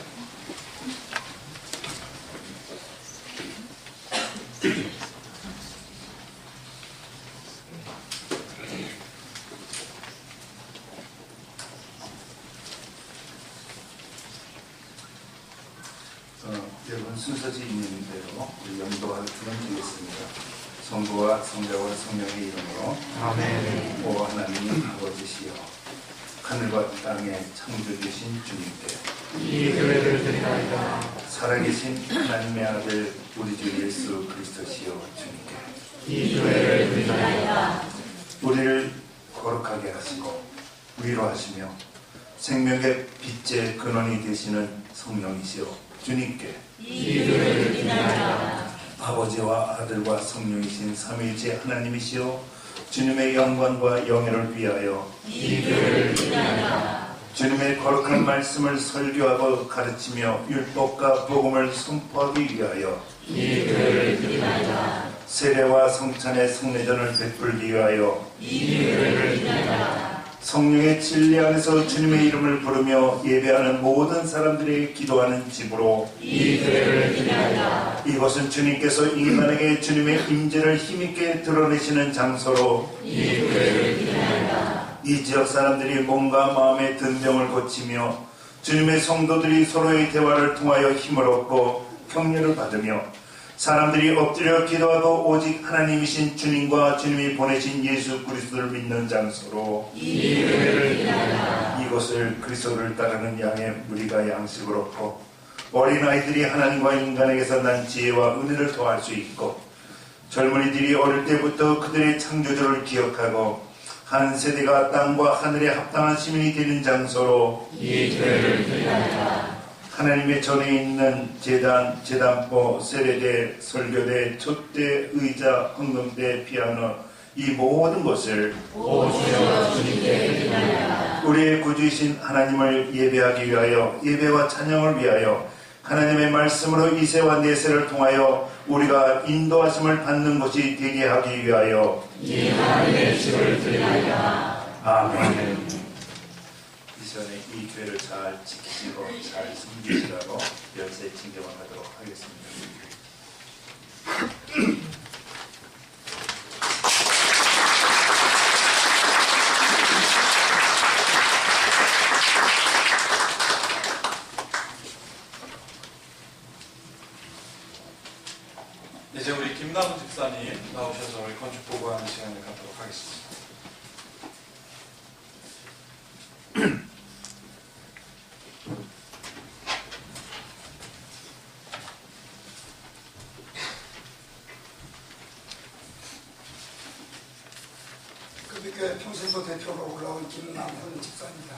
여러분 순서지 있는 대로 우리 영도할 드리겠습니다. 성부와 성자와 성령의 이름으로 아멘. 오 하나님 아버지시여, 하늘과 땅의 창조주신 주님께 이 교회를 드리나이다. 살아계신 하나님의 아들 우리 주 예수 그리스도시여 주님께 이 교회를 드리나이다. 우리를 거룩하게 하시고 위로하시며 생명의 빛의 근원이 되시는 성령이시여 주님께 이 교회를 드리나이다. 아버지와 아들과 성령이신 삼위일체 하나님이시여 주님의 영광과 영예를 위하여 이 교회를 드리나이다. 주님의 거룩한 말씀을 설교하고 가르치며 율법과 복음을 선포하기 위하여 이 교회를 드리나이다. 세례와 성찬의 성례전을 베풀기 위하여 이 교회를 드리나이다. 성령의 진리 안에서 주님의 이름을 부르며 예배하는 모든 사람들에게 기도하는 집으로 이 교회를 드리나이다. 이곳은 주님께서 인간에게 주님의 임재를 힘있게 드러내시는 장소로 이 교회를 드리나이다. 이 지역 사람들이 몸과 마음의 든병을 고치며 주님의 성도들이 서로의 대화를 통하여 힘을 얻고 격려를 받으며 사람들이 엎드려 기도하고 오직 하나님이신 주님과 주님이 보내신 예수 그리스도를 믿는 장소로 이 교회를 드리나이다. 이곳을 그리스도를 따르는 양의 무리가 양식을 얻고 어린아이들이 하나님과 인간에게서 난 지혜와 은혜를 더할 수 있고 젊은이들이 어릴 때부터 그들의 창조주를 기억하고 한 세대가 땅과 하늘에 합당한 시민이 되는 장소로 이 교회를 드리나이다. 하나님의 전에 있는 제단, 제단포, 세례대, 설교대, 촛대, 의자, 헌금대, 피아노 이 모든 것을 오 주여 주님께 드리나이다. 우리의 구주이신 하나님을 예배하기 위하여 예배와 찬양을 위하여 하나님의 말씀으로 이세와 내세를 통하여 우리가 인도하심을 받는 것이 되게 하기 위하여 이 하나님의 집을 드리나이다. 아멘. 이전에 이 교회를 잘 지키시고 잘 섬기시라고 열세 징계만 하도록 하겠습니다. 이제 우리 김남훈 집사님 나오셔서 우리 건축 보고하는 시간을 갖도록 하겠습니다. 금빛교회 평생도 대표로 올라온 김남훈 집사입니다.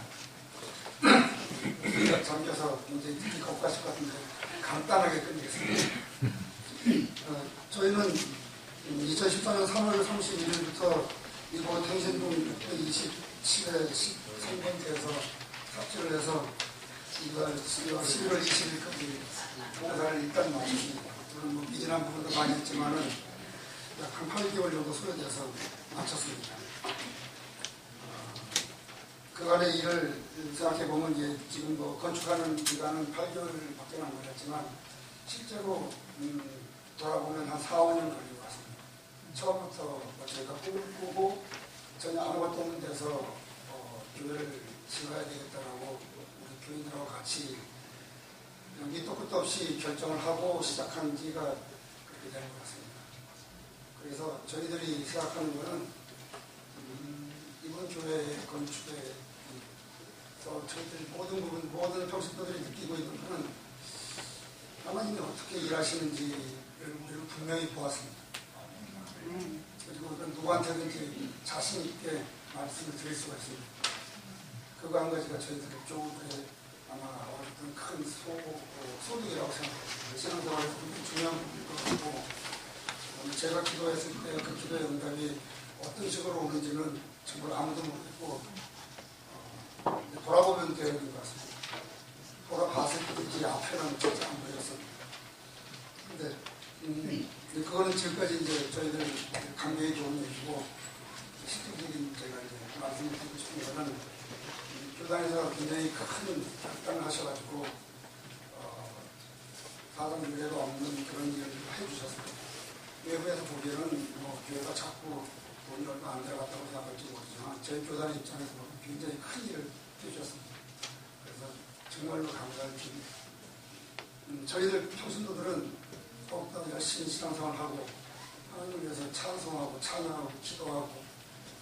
우리가 잠겨서 굉장히 듣기가 엇가실 것 같은데 간단하게 끝내겠습니다. 저희는 2014년 3월 31일부터 이곳 행신동 627회 생번지에서 삽질을 해서 이걸 11월 20일까지 공사를 일단 마쳤습니다. 물론 미진한 부분도 많이 있지만은 약 한 8개월 정도 소요돼서 마쳤습니다. 그간의 일을 생각해보면 지금 뭐 건축하는 기간은 8개월밖에 안 걸렸지만 실제로 돌아보면 한 4, 5년 걸린 것 같습니다. 처음부터 저희가 꿈을 꾸고 전혀 아무것도 없는 데서 교회를 지어야 되겠다라고 우리 교인들하고 같이 밑도 끝도 없이 결정을 하고 시작한 지가 그렇게 되는 것 같습니다. 그래서 저희들이 생각하는 것은 이번 교회 건축에 저희들 모든 평신도들이 느끼고 있는 것은 하나님이 어떻게 일하시는지를 우리는 분명히 보았습니다. 그리고 누구한테든지 자신 있게 말씀을 드릴 수가 있습니다. 그거 한 가지가 저희들 쪽에 아마 어떤 큰 소득이라고 생각합니다. 신앙생활에서 굉장히 중요한 부분일 것 같고, 제가 기도했을 때 그 기도의 응답이 어떤 식으로 오는지는 정말 아무도 모르겠고, 돌아보면 되는 것 같습니다. 돌아봤을 때 이 앞에는 진짜 안 보였습니다. 근데 그거는 지금까지 이제 저희들 감격이 좋은 얘기고, 실질적인 제가 이제 말씀을 드리고 싶은 거는 교단에서 굉장히 큰 결단을 하셔가지고 사람 유례가 없는 그런 일을 해주셨습니다. 외부에서 보기에는 교회가 자꾸 돈이 얼마 안 들어갔다고 생각할지 모르지만 저희 교단의 입장에서 보면 굉장히 큰 일을 해주셨습니다. 그래서 정말로 감사를 드립니다. 저희들 평신도들은 더욱더 열심히 신앙생활을 하고 하나님을 위해서 찬송하고 찬양하고 기도하고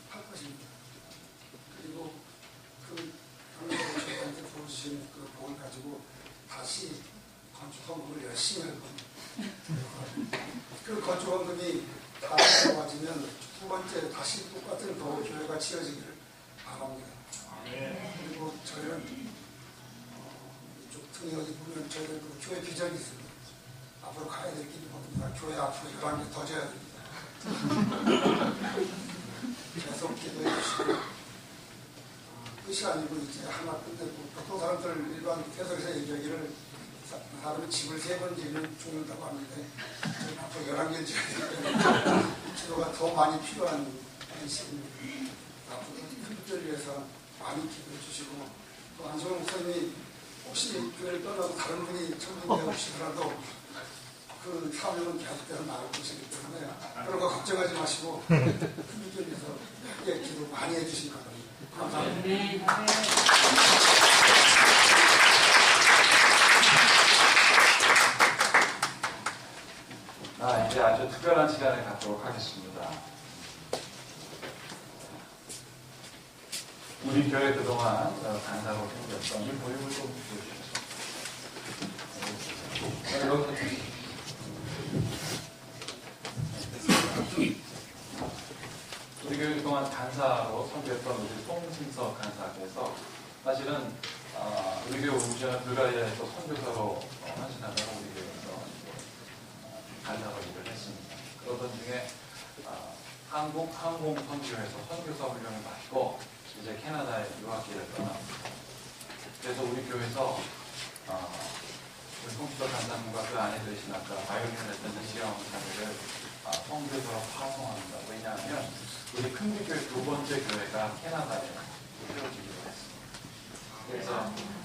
할 것입니다. 그리고 하나님께서 저희한테 부어주신 그 복을 가지고 다시 건축 헌금을 열심히 할 겁니다. 그 건축 헌금이 다 들어가지면 두 번째 다시 똑같은 교회가 지어지기를 바랍니다. 그리고 저희는 이쪽 등에 어디 보면 저희들 그 교회 비전이 있습니다. 앞으로 가야 될 길이 뭡니까? 교회 앞으로 11개 더 져야 됩니다. 계속 기도해 주시고 끝이 아니고 이제 하나 끝내고 보통 사람들 일반 해석에서 얘기하기를 사람이 집을 3번 지으면 죽는다고 하는데 저희 앞으로 11개를 지어야 되니까 기도가 더 많이 필요한 시기입니다. 앞으로 큰들을 위해서 많이 기도해 주시고 또 안성호 목사님이 혹시 교회를 떠나고 다른 분이 청중되어 오시더라도 그 사명은 계속해서 나갈 것이기 때문에 그런 거 걱정하지 마시고 큰들을 위해서 크게 기도 많이 해주신 것 같습니다. 감사합니다. 이제 아주 특별한 시간을 갖도록 하겠습니다. 우리 교회 그동안 간사로 생겼던 이 모임을 좀 보여주셔서 우리 교회 그동안 간사로 선교했던 우리 송승석 간사께서 사실은 우리 교회 우주나 불가리아에서 선교사로 헌신하다가 우리 교회에서 간사로 일을 했습니다. 그러던 중에 한국 항공 선교에서 선교사 훈련을 받고 이제 캐나다에 유학길을 떠납니다. 그래서 우리 교회에서 우리 송승석 간사님과 그 아내 되신 아까 바이올린을 했던 지영 자매를 선교사로 파송합니다. 왜냐하면 우리 큰빛교회 2번째 교회가 캐나다에 세워지기로 했습니다. 그래서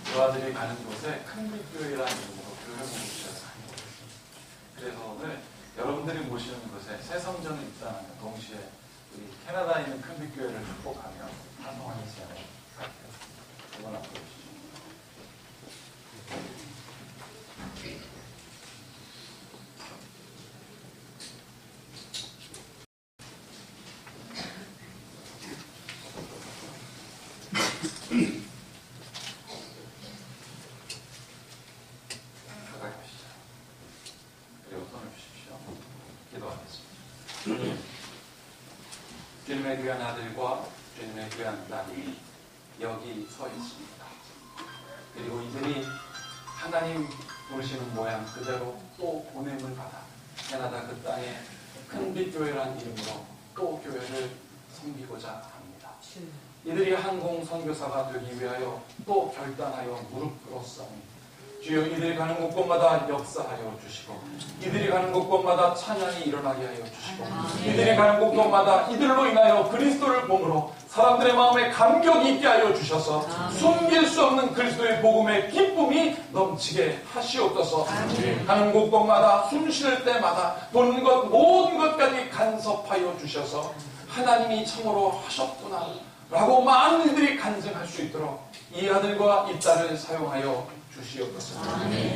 그 아들이 가는 곳에 큰빛교회라는 이름으로 교회 모시셔서 한 거예요. 그래서 오늘 여러분들이 모시는 곳에 새성전을 입장하며 동시에 우리 캐나다에 있는 큰빛교회를 축복하며 파송하는 시간을 갖겠습니다. 이번 앞으로 주시죠. 주님의 귀한 아들과 주님의 귀한 딸이 여기 서 있습니다. 그리고 이들이 하나님 부르시는 모양 그대로 또 보냄을 받아 캐나다 그 땅에 큰빛교회라는 이름으로 또 교회를 섬기고자 합니다. 이들이 항공 선교사가 되기 위하여 또 결단하여 무릎 꿇었사오니 주여 이들이 가는 곳곳마다 역사하여 주시고 이들이 가는 곳곳마다 찬양이 일어나게 하여 주시고 이들이 가는 곳곳마다 이들로 인하여 그리스도를 보므로 사람들의 마음에 감격이 있게 하여 주셔서 숨길 수 없는 그리스도의 복음의 기쁨이 넘치게 하시옵소서. 가는 곳곳마다 숨 쉴 때마다 보는 것 모든 것까지 간섭하여 주셔서 하나님이 참으로 하셨구나 라고 많은 이들이 간증할 수 있도록 이 아들과 이 딸을 사용하여 주시옵소서.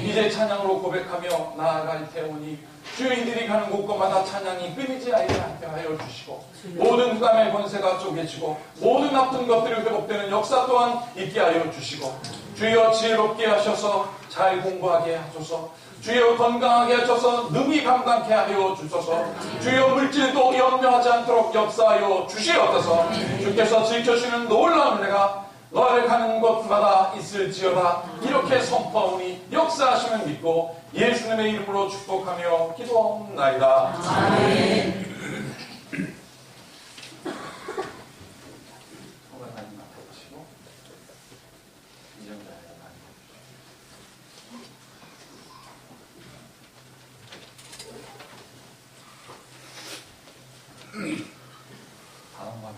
이제 찬양으로 고백하며 나아갈 테오니 주여 이들이 가는 곳곳마다 찬양이 끊이지 않게 하여 주시고 모든 흑암의 권세가 쪼개지고 모든 나쁜 것들이 회복되는 역사 또한 있게 하여 주시고 주여 지혜롭게 하셔서 잘 공부하게 하소서. 주여 건강하게 하셔서 능히 감당케 하여 주소서. 주여 물질도 염려하지 않도록 역사하여 주시옵소서. 주께서 지켜주시는 놀라운 은혜가 너를 가는 곳마다 있을지어다. 이렇게 선포하오니 역사하시면 믿고 예수님의 이름으로 축복하며 기도하옵나이다. 아멘. 하나님 앞에 보시고 이정자의 다음 화면.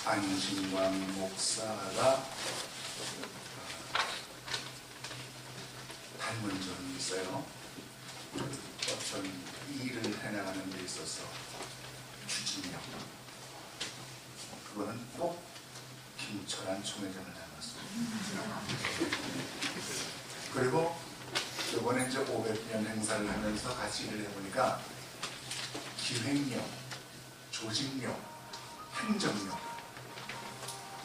안신광 목사가 닮은 점이 있어요. 어떤 일을 해나가는 데 있어서 추진력, 그거는 꼭 김철한 총회장을 닮았습니다. 그리고 이번에 이제 500년 행사를 하면서 같이 일을 해보니까 기획력, 조직력, 행정력,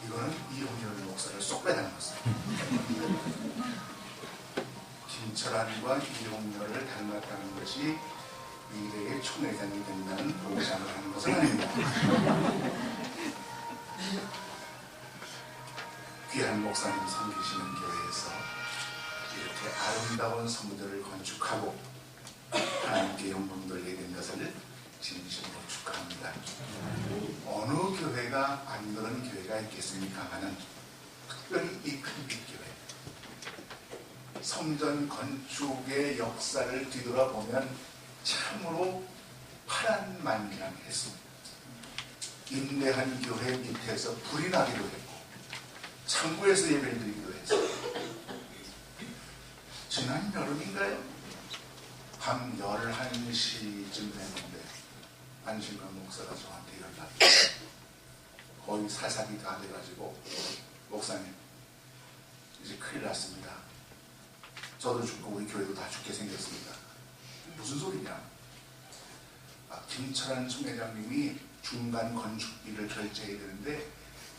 이거는 이홍열 목사를 쏙 빼닮았어요. 김철한과 이홍열을 닮았다는 것이 미래의 총회장이 된다는 보장을 하는 것은 아닙니다. 귀한 목사님 섬기시는 교회에서 이렇게 아름다운 성전을 건축하고 하나님께 영광 돌리게 된 것을 진심으로 축하합니다. 어느 교회가 안 그런 교회가 있겠습니까마는 특별히 이 큰빛교회 성전 건축의 역사를 뒤돌아보면 참으로 파란만장했습니다. 임대한 교회 밑에서 불이 나기도 했고 창고에서 예배를 드리기도 했어요. 지난 여름인가요? 밤 11시쯤 됐는데 안신광 목사가 저한테 연락이 거의 사삭이 다 돼가지고 목사님 이제 큰일 났습니다. 저도 죽고 우리 교회도 다 죽게 생겼습니다. 무슨 소리냐? 김철한 총회장님이 중간 건축비를 결제해야 되는데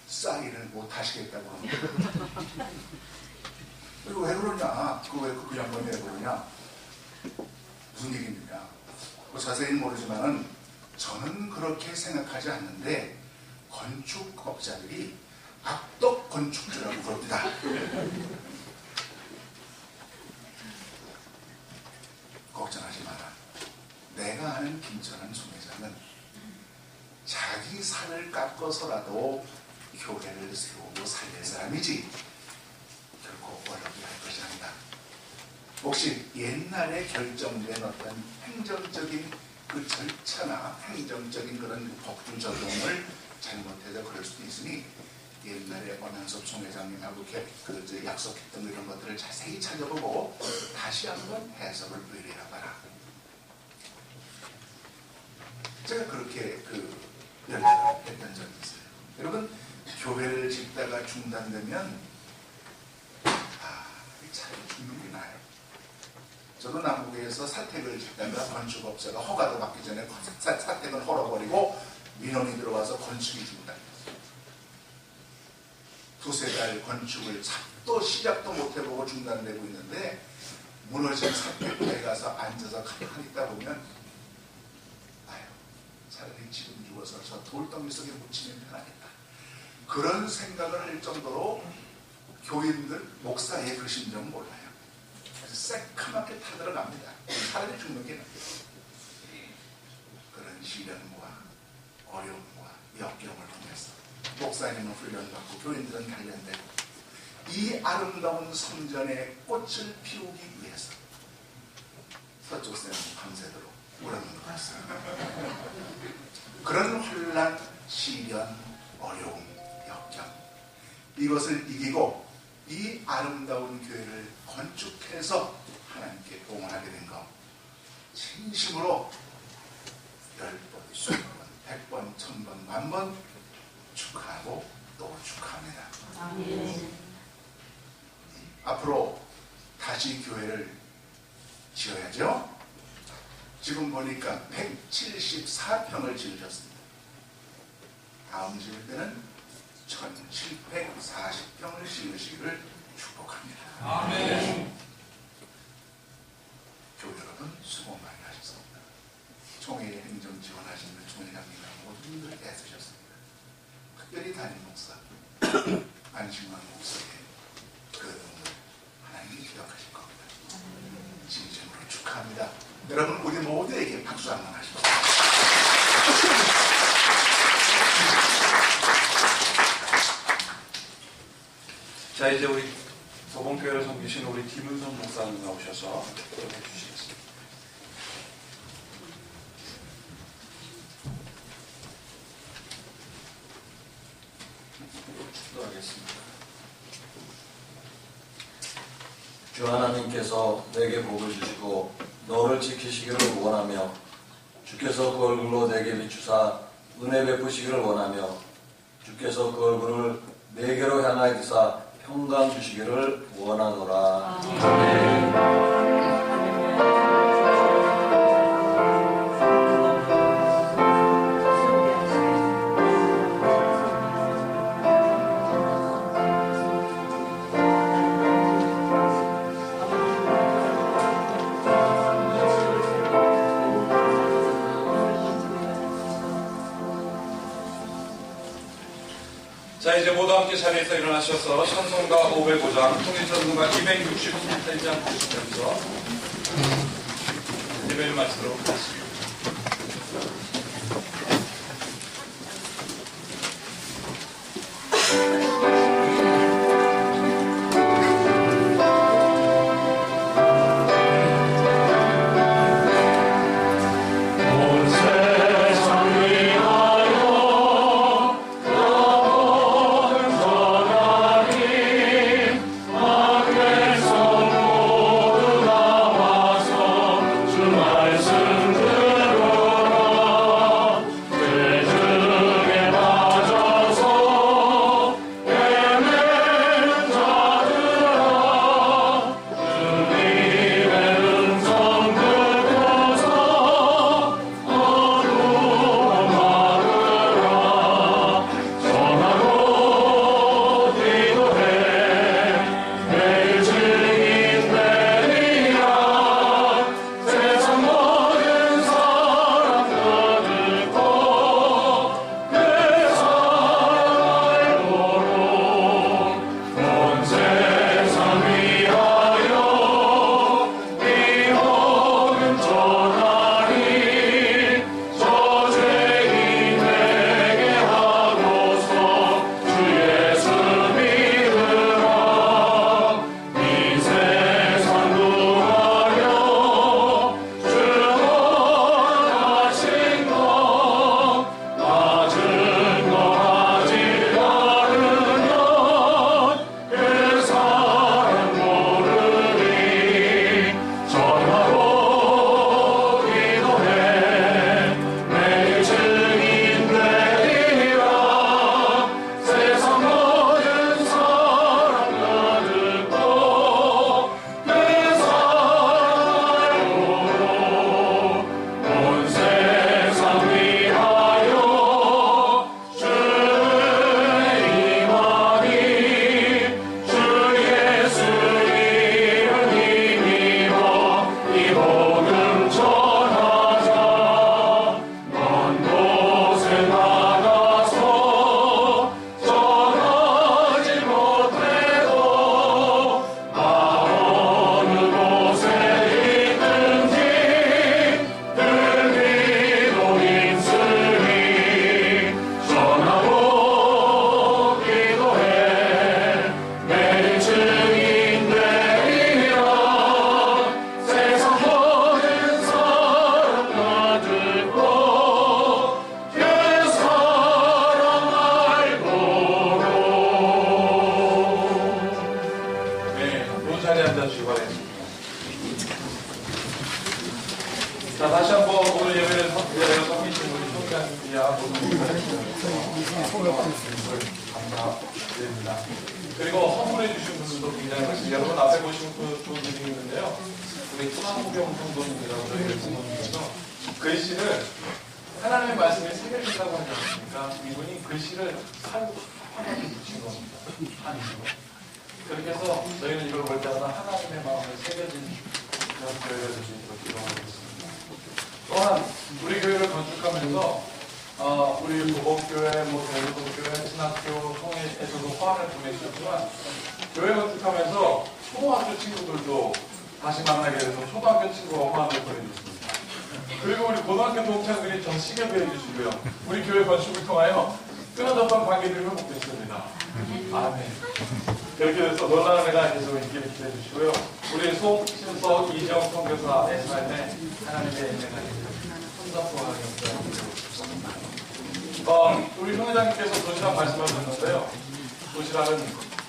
싸이를 못 하시겠다고 합니다. 그리고 왜 그러냐? 그 양반이 왜 그러냐? 무슨 얘기입니까? 자세히는 모르지만은 저는 그렇게 생각하지 않는데 건축업자들이 악덕 건축주라고 그럽니다. 걱정하지 마라. 내가 아는 김철한 총회장은 자기 산을 깎아서라도 교회를 세우고 살릴 사람이지 결코 어렵게 할 것이 아니다. 혹시 옛날에 결정된 어떤 행정적인 그 절차나 행정적인 그런 법규 적용을 잘못해서 그럴 수도 있으니 옛날에 원한섭 총회장님하고 약속했던 이런 것들을 자세히 찾아보고 다시 한번 해석을 의뢰해봐라. 제가 그렇게 연락을 했던 적이 있어요. 여러분, 교회를 짓다가 중단되면 차라리 죽는 게 나아요. 저도 남북에서 사택을 짓다가 건축업자가 허가도 받기 전에 사택을 헐어버리고 민원이 들어와서 건축이 중단됐어요. 두세 달 건축을 또 시작도 못해보고 중단되고 있는데 무너진 사택에 가서 앉아서 가만히 있다 보면 차라리 지금 죽어서 저 돌덩이 속에 묻히면 편하겠다. 그런 생각을 할 정도로 교인들, 목사의 그 심정은 몰라요. 그래서 새카맣게 타들어갑니다. 차라리 죽는 게 낫다. 그런 시련과 어려움과 역경을 통해서 목사님은 훈련받고 교인들은 단련되고 이 아름다운 성전의 꽃을 피우기 위해서 서쪽 쌤은 밤새도록 울었는 것 같습니다. 그런 혼란, 시련, 어려움, 역경 이것을 이기고 이 아름다운 교회를 건축해서 하나님께 봉헌하게 된 것 진심으로 10번, 20번, 100번, 1000번, 10,000번 축하하고 또 축하합니다. 아멘. 앞으로 다시 교회를 지어야죠. 지금 보니까 174평을 지으셨습니다. 다음 지을 때는 1740평을 지으시기를 축복합니다. 아멘. 교회 여러분 수고 많이 하셨습니다. 총회 행정 지원하시는 총회장님과 모든 분들 애쓰셨습니다. 특별히 담임 목사 안신광 목사의 그 응을 하나님이 기억하실 겁니다. 진심으로 축하합니다. 여러분 우리 모두에게 박수 한번 하십시오. 자, 이제 우리 도봉교회를 섬기신 우리 김은선 목사님 나오셔서 기도해 주시겠습니다. 주 하나님께서 내게 복을 주시고 너를 지키시기를 원하며 주께서 그 얼굴로 내게 비추사 은혜 베푸시기를 원하며 주께서 그 얼굴을 내게로 향하여서 평강 주시기를 원하노라. 아멘. 자, 이제 모두 함께 자리에서 일어나셔서 찬송가 505장, 통일찬송가 268장 보시면서 예배를 마치도록 하겠습니다. 자, 다시 한번 오늘 예배를 섬기신 우리 총장님이야 모든 감사드립니다. 그리고 선물해 주신 분들도 굉장히 많습니다. 여러분 앞에 보시는 분들이 있는데요. 우리 차무경 성도님이라고 저희를 부모님께서 글씨를 하나님의 말씀에 새겨진다고 하지 않습니까? 이분이 글씨를 하나님께 붙인 겁니다. 한으로. 그렇게 해서 저희는 이걸 볼 때마다 하나님의 마음을 새겨진 그런 교회가 될 수 있도록 기도하고 있습니다. 또한 우리 교회를 건축하면서 우리 보복교회, 대리동교회, 신학교, 통일에서도 화환을 보내주셨지만 교회 건축하면서 초등학교 친구들도 다시 만나게 돼서 초등학교 친구와 화환을 보내주셨습니다. 그리고 우리 고등학교 동창들이 더 시계도 해주시고요. 우리 교회 건축을 통하여 끊어졌던 관계들이 회복됐습니다. 아멘. 그렇게 돼서 놀라운 은혜가 계속 있기를 기대해 주시고요. 우리 송신석 이지영 선교사의 삶에 하나님의 은혜가 혼자포하게 우리 총회장님께서 도시락 말씀하셨는데요. 도시락은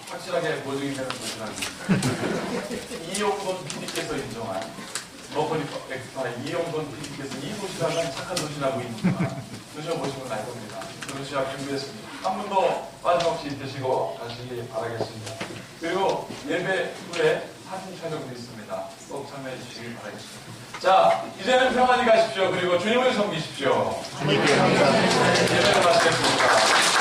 확실하게 보증이 되는 도시락이 이용돈 PD께서 인정한 머퍼리 엑스파 이용돈 PD께서 이 도시락은 착한 도시락입니다. 드셔보시면 알 겁니다. 그 도시락 준비했습니다. 한 분도 빠짐없이 드시고 가시기 바라겠습니다. 그리고 예배 후에 사진 촬영도 있습니다. 꼭 참여해 주시기 바라겠습니다. 자, 이제는 평안히 가십시오. 그리고 주님을 섬기십시오. 예배를 마치겠습니다.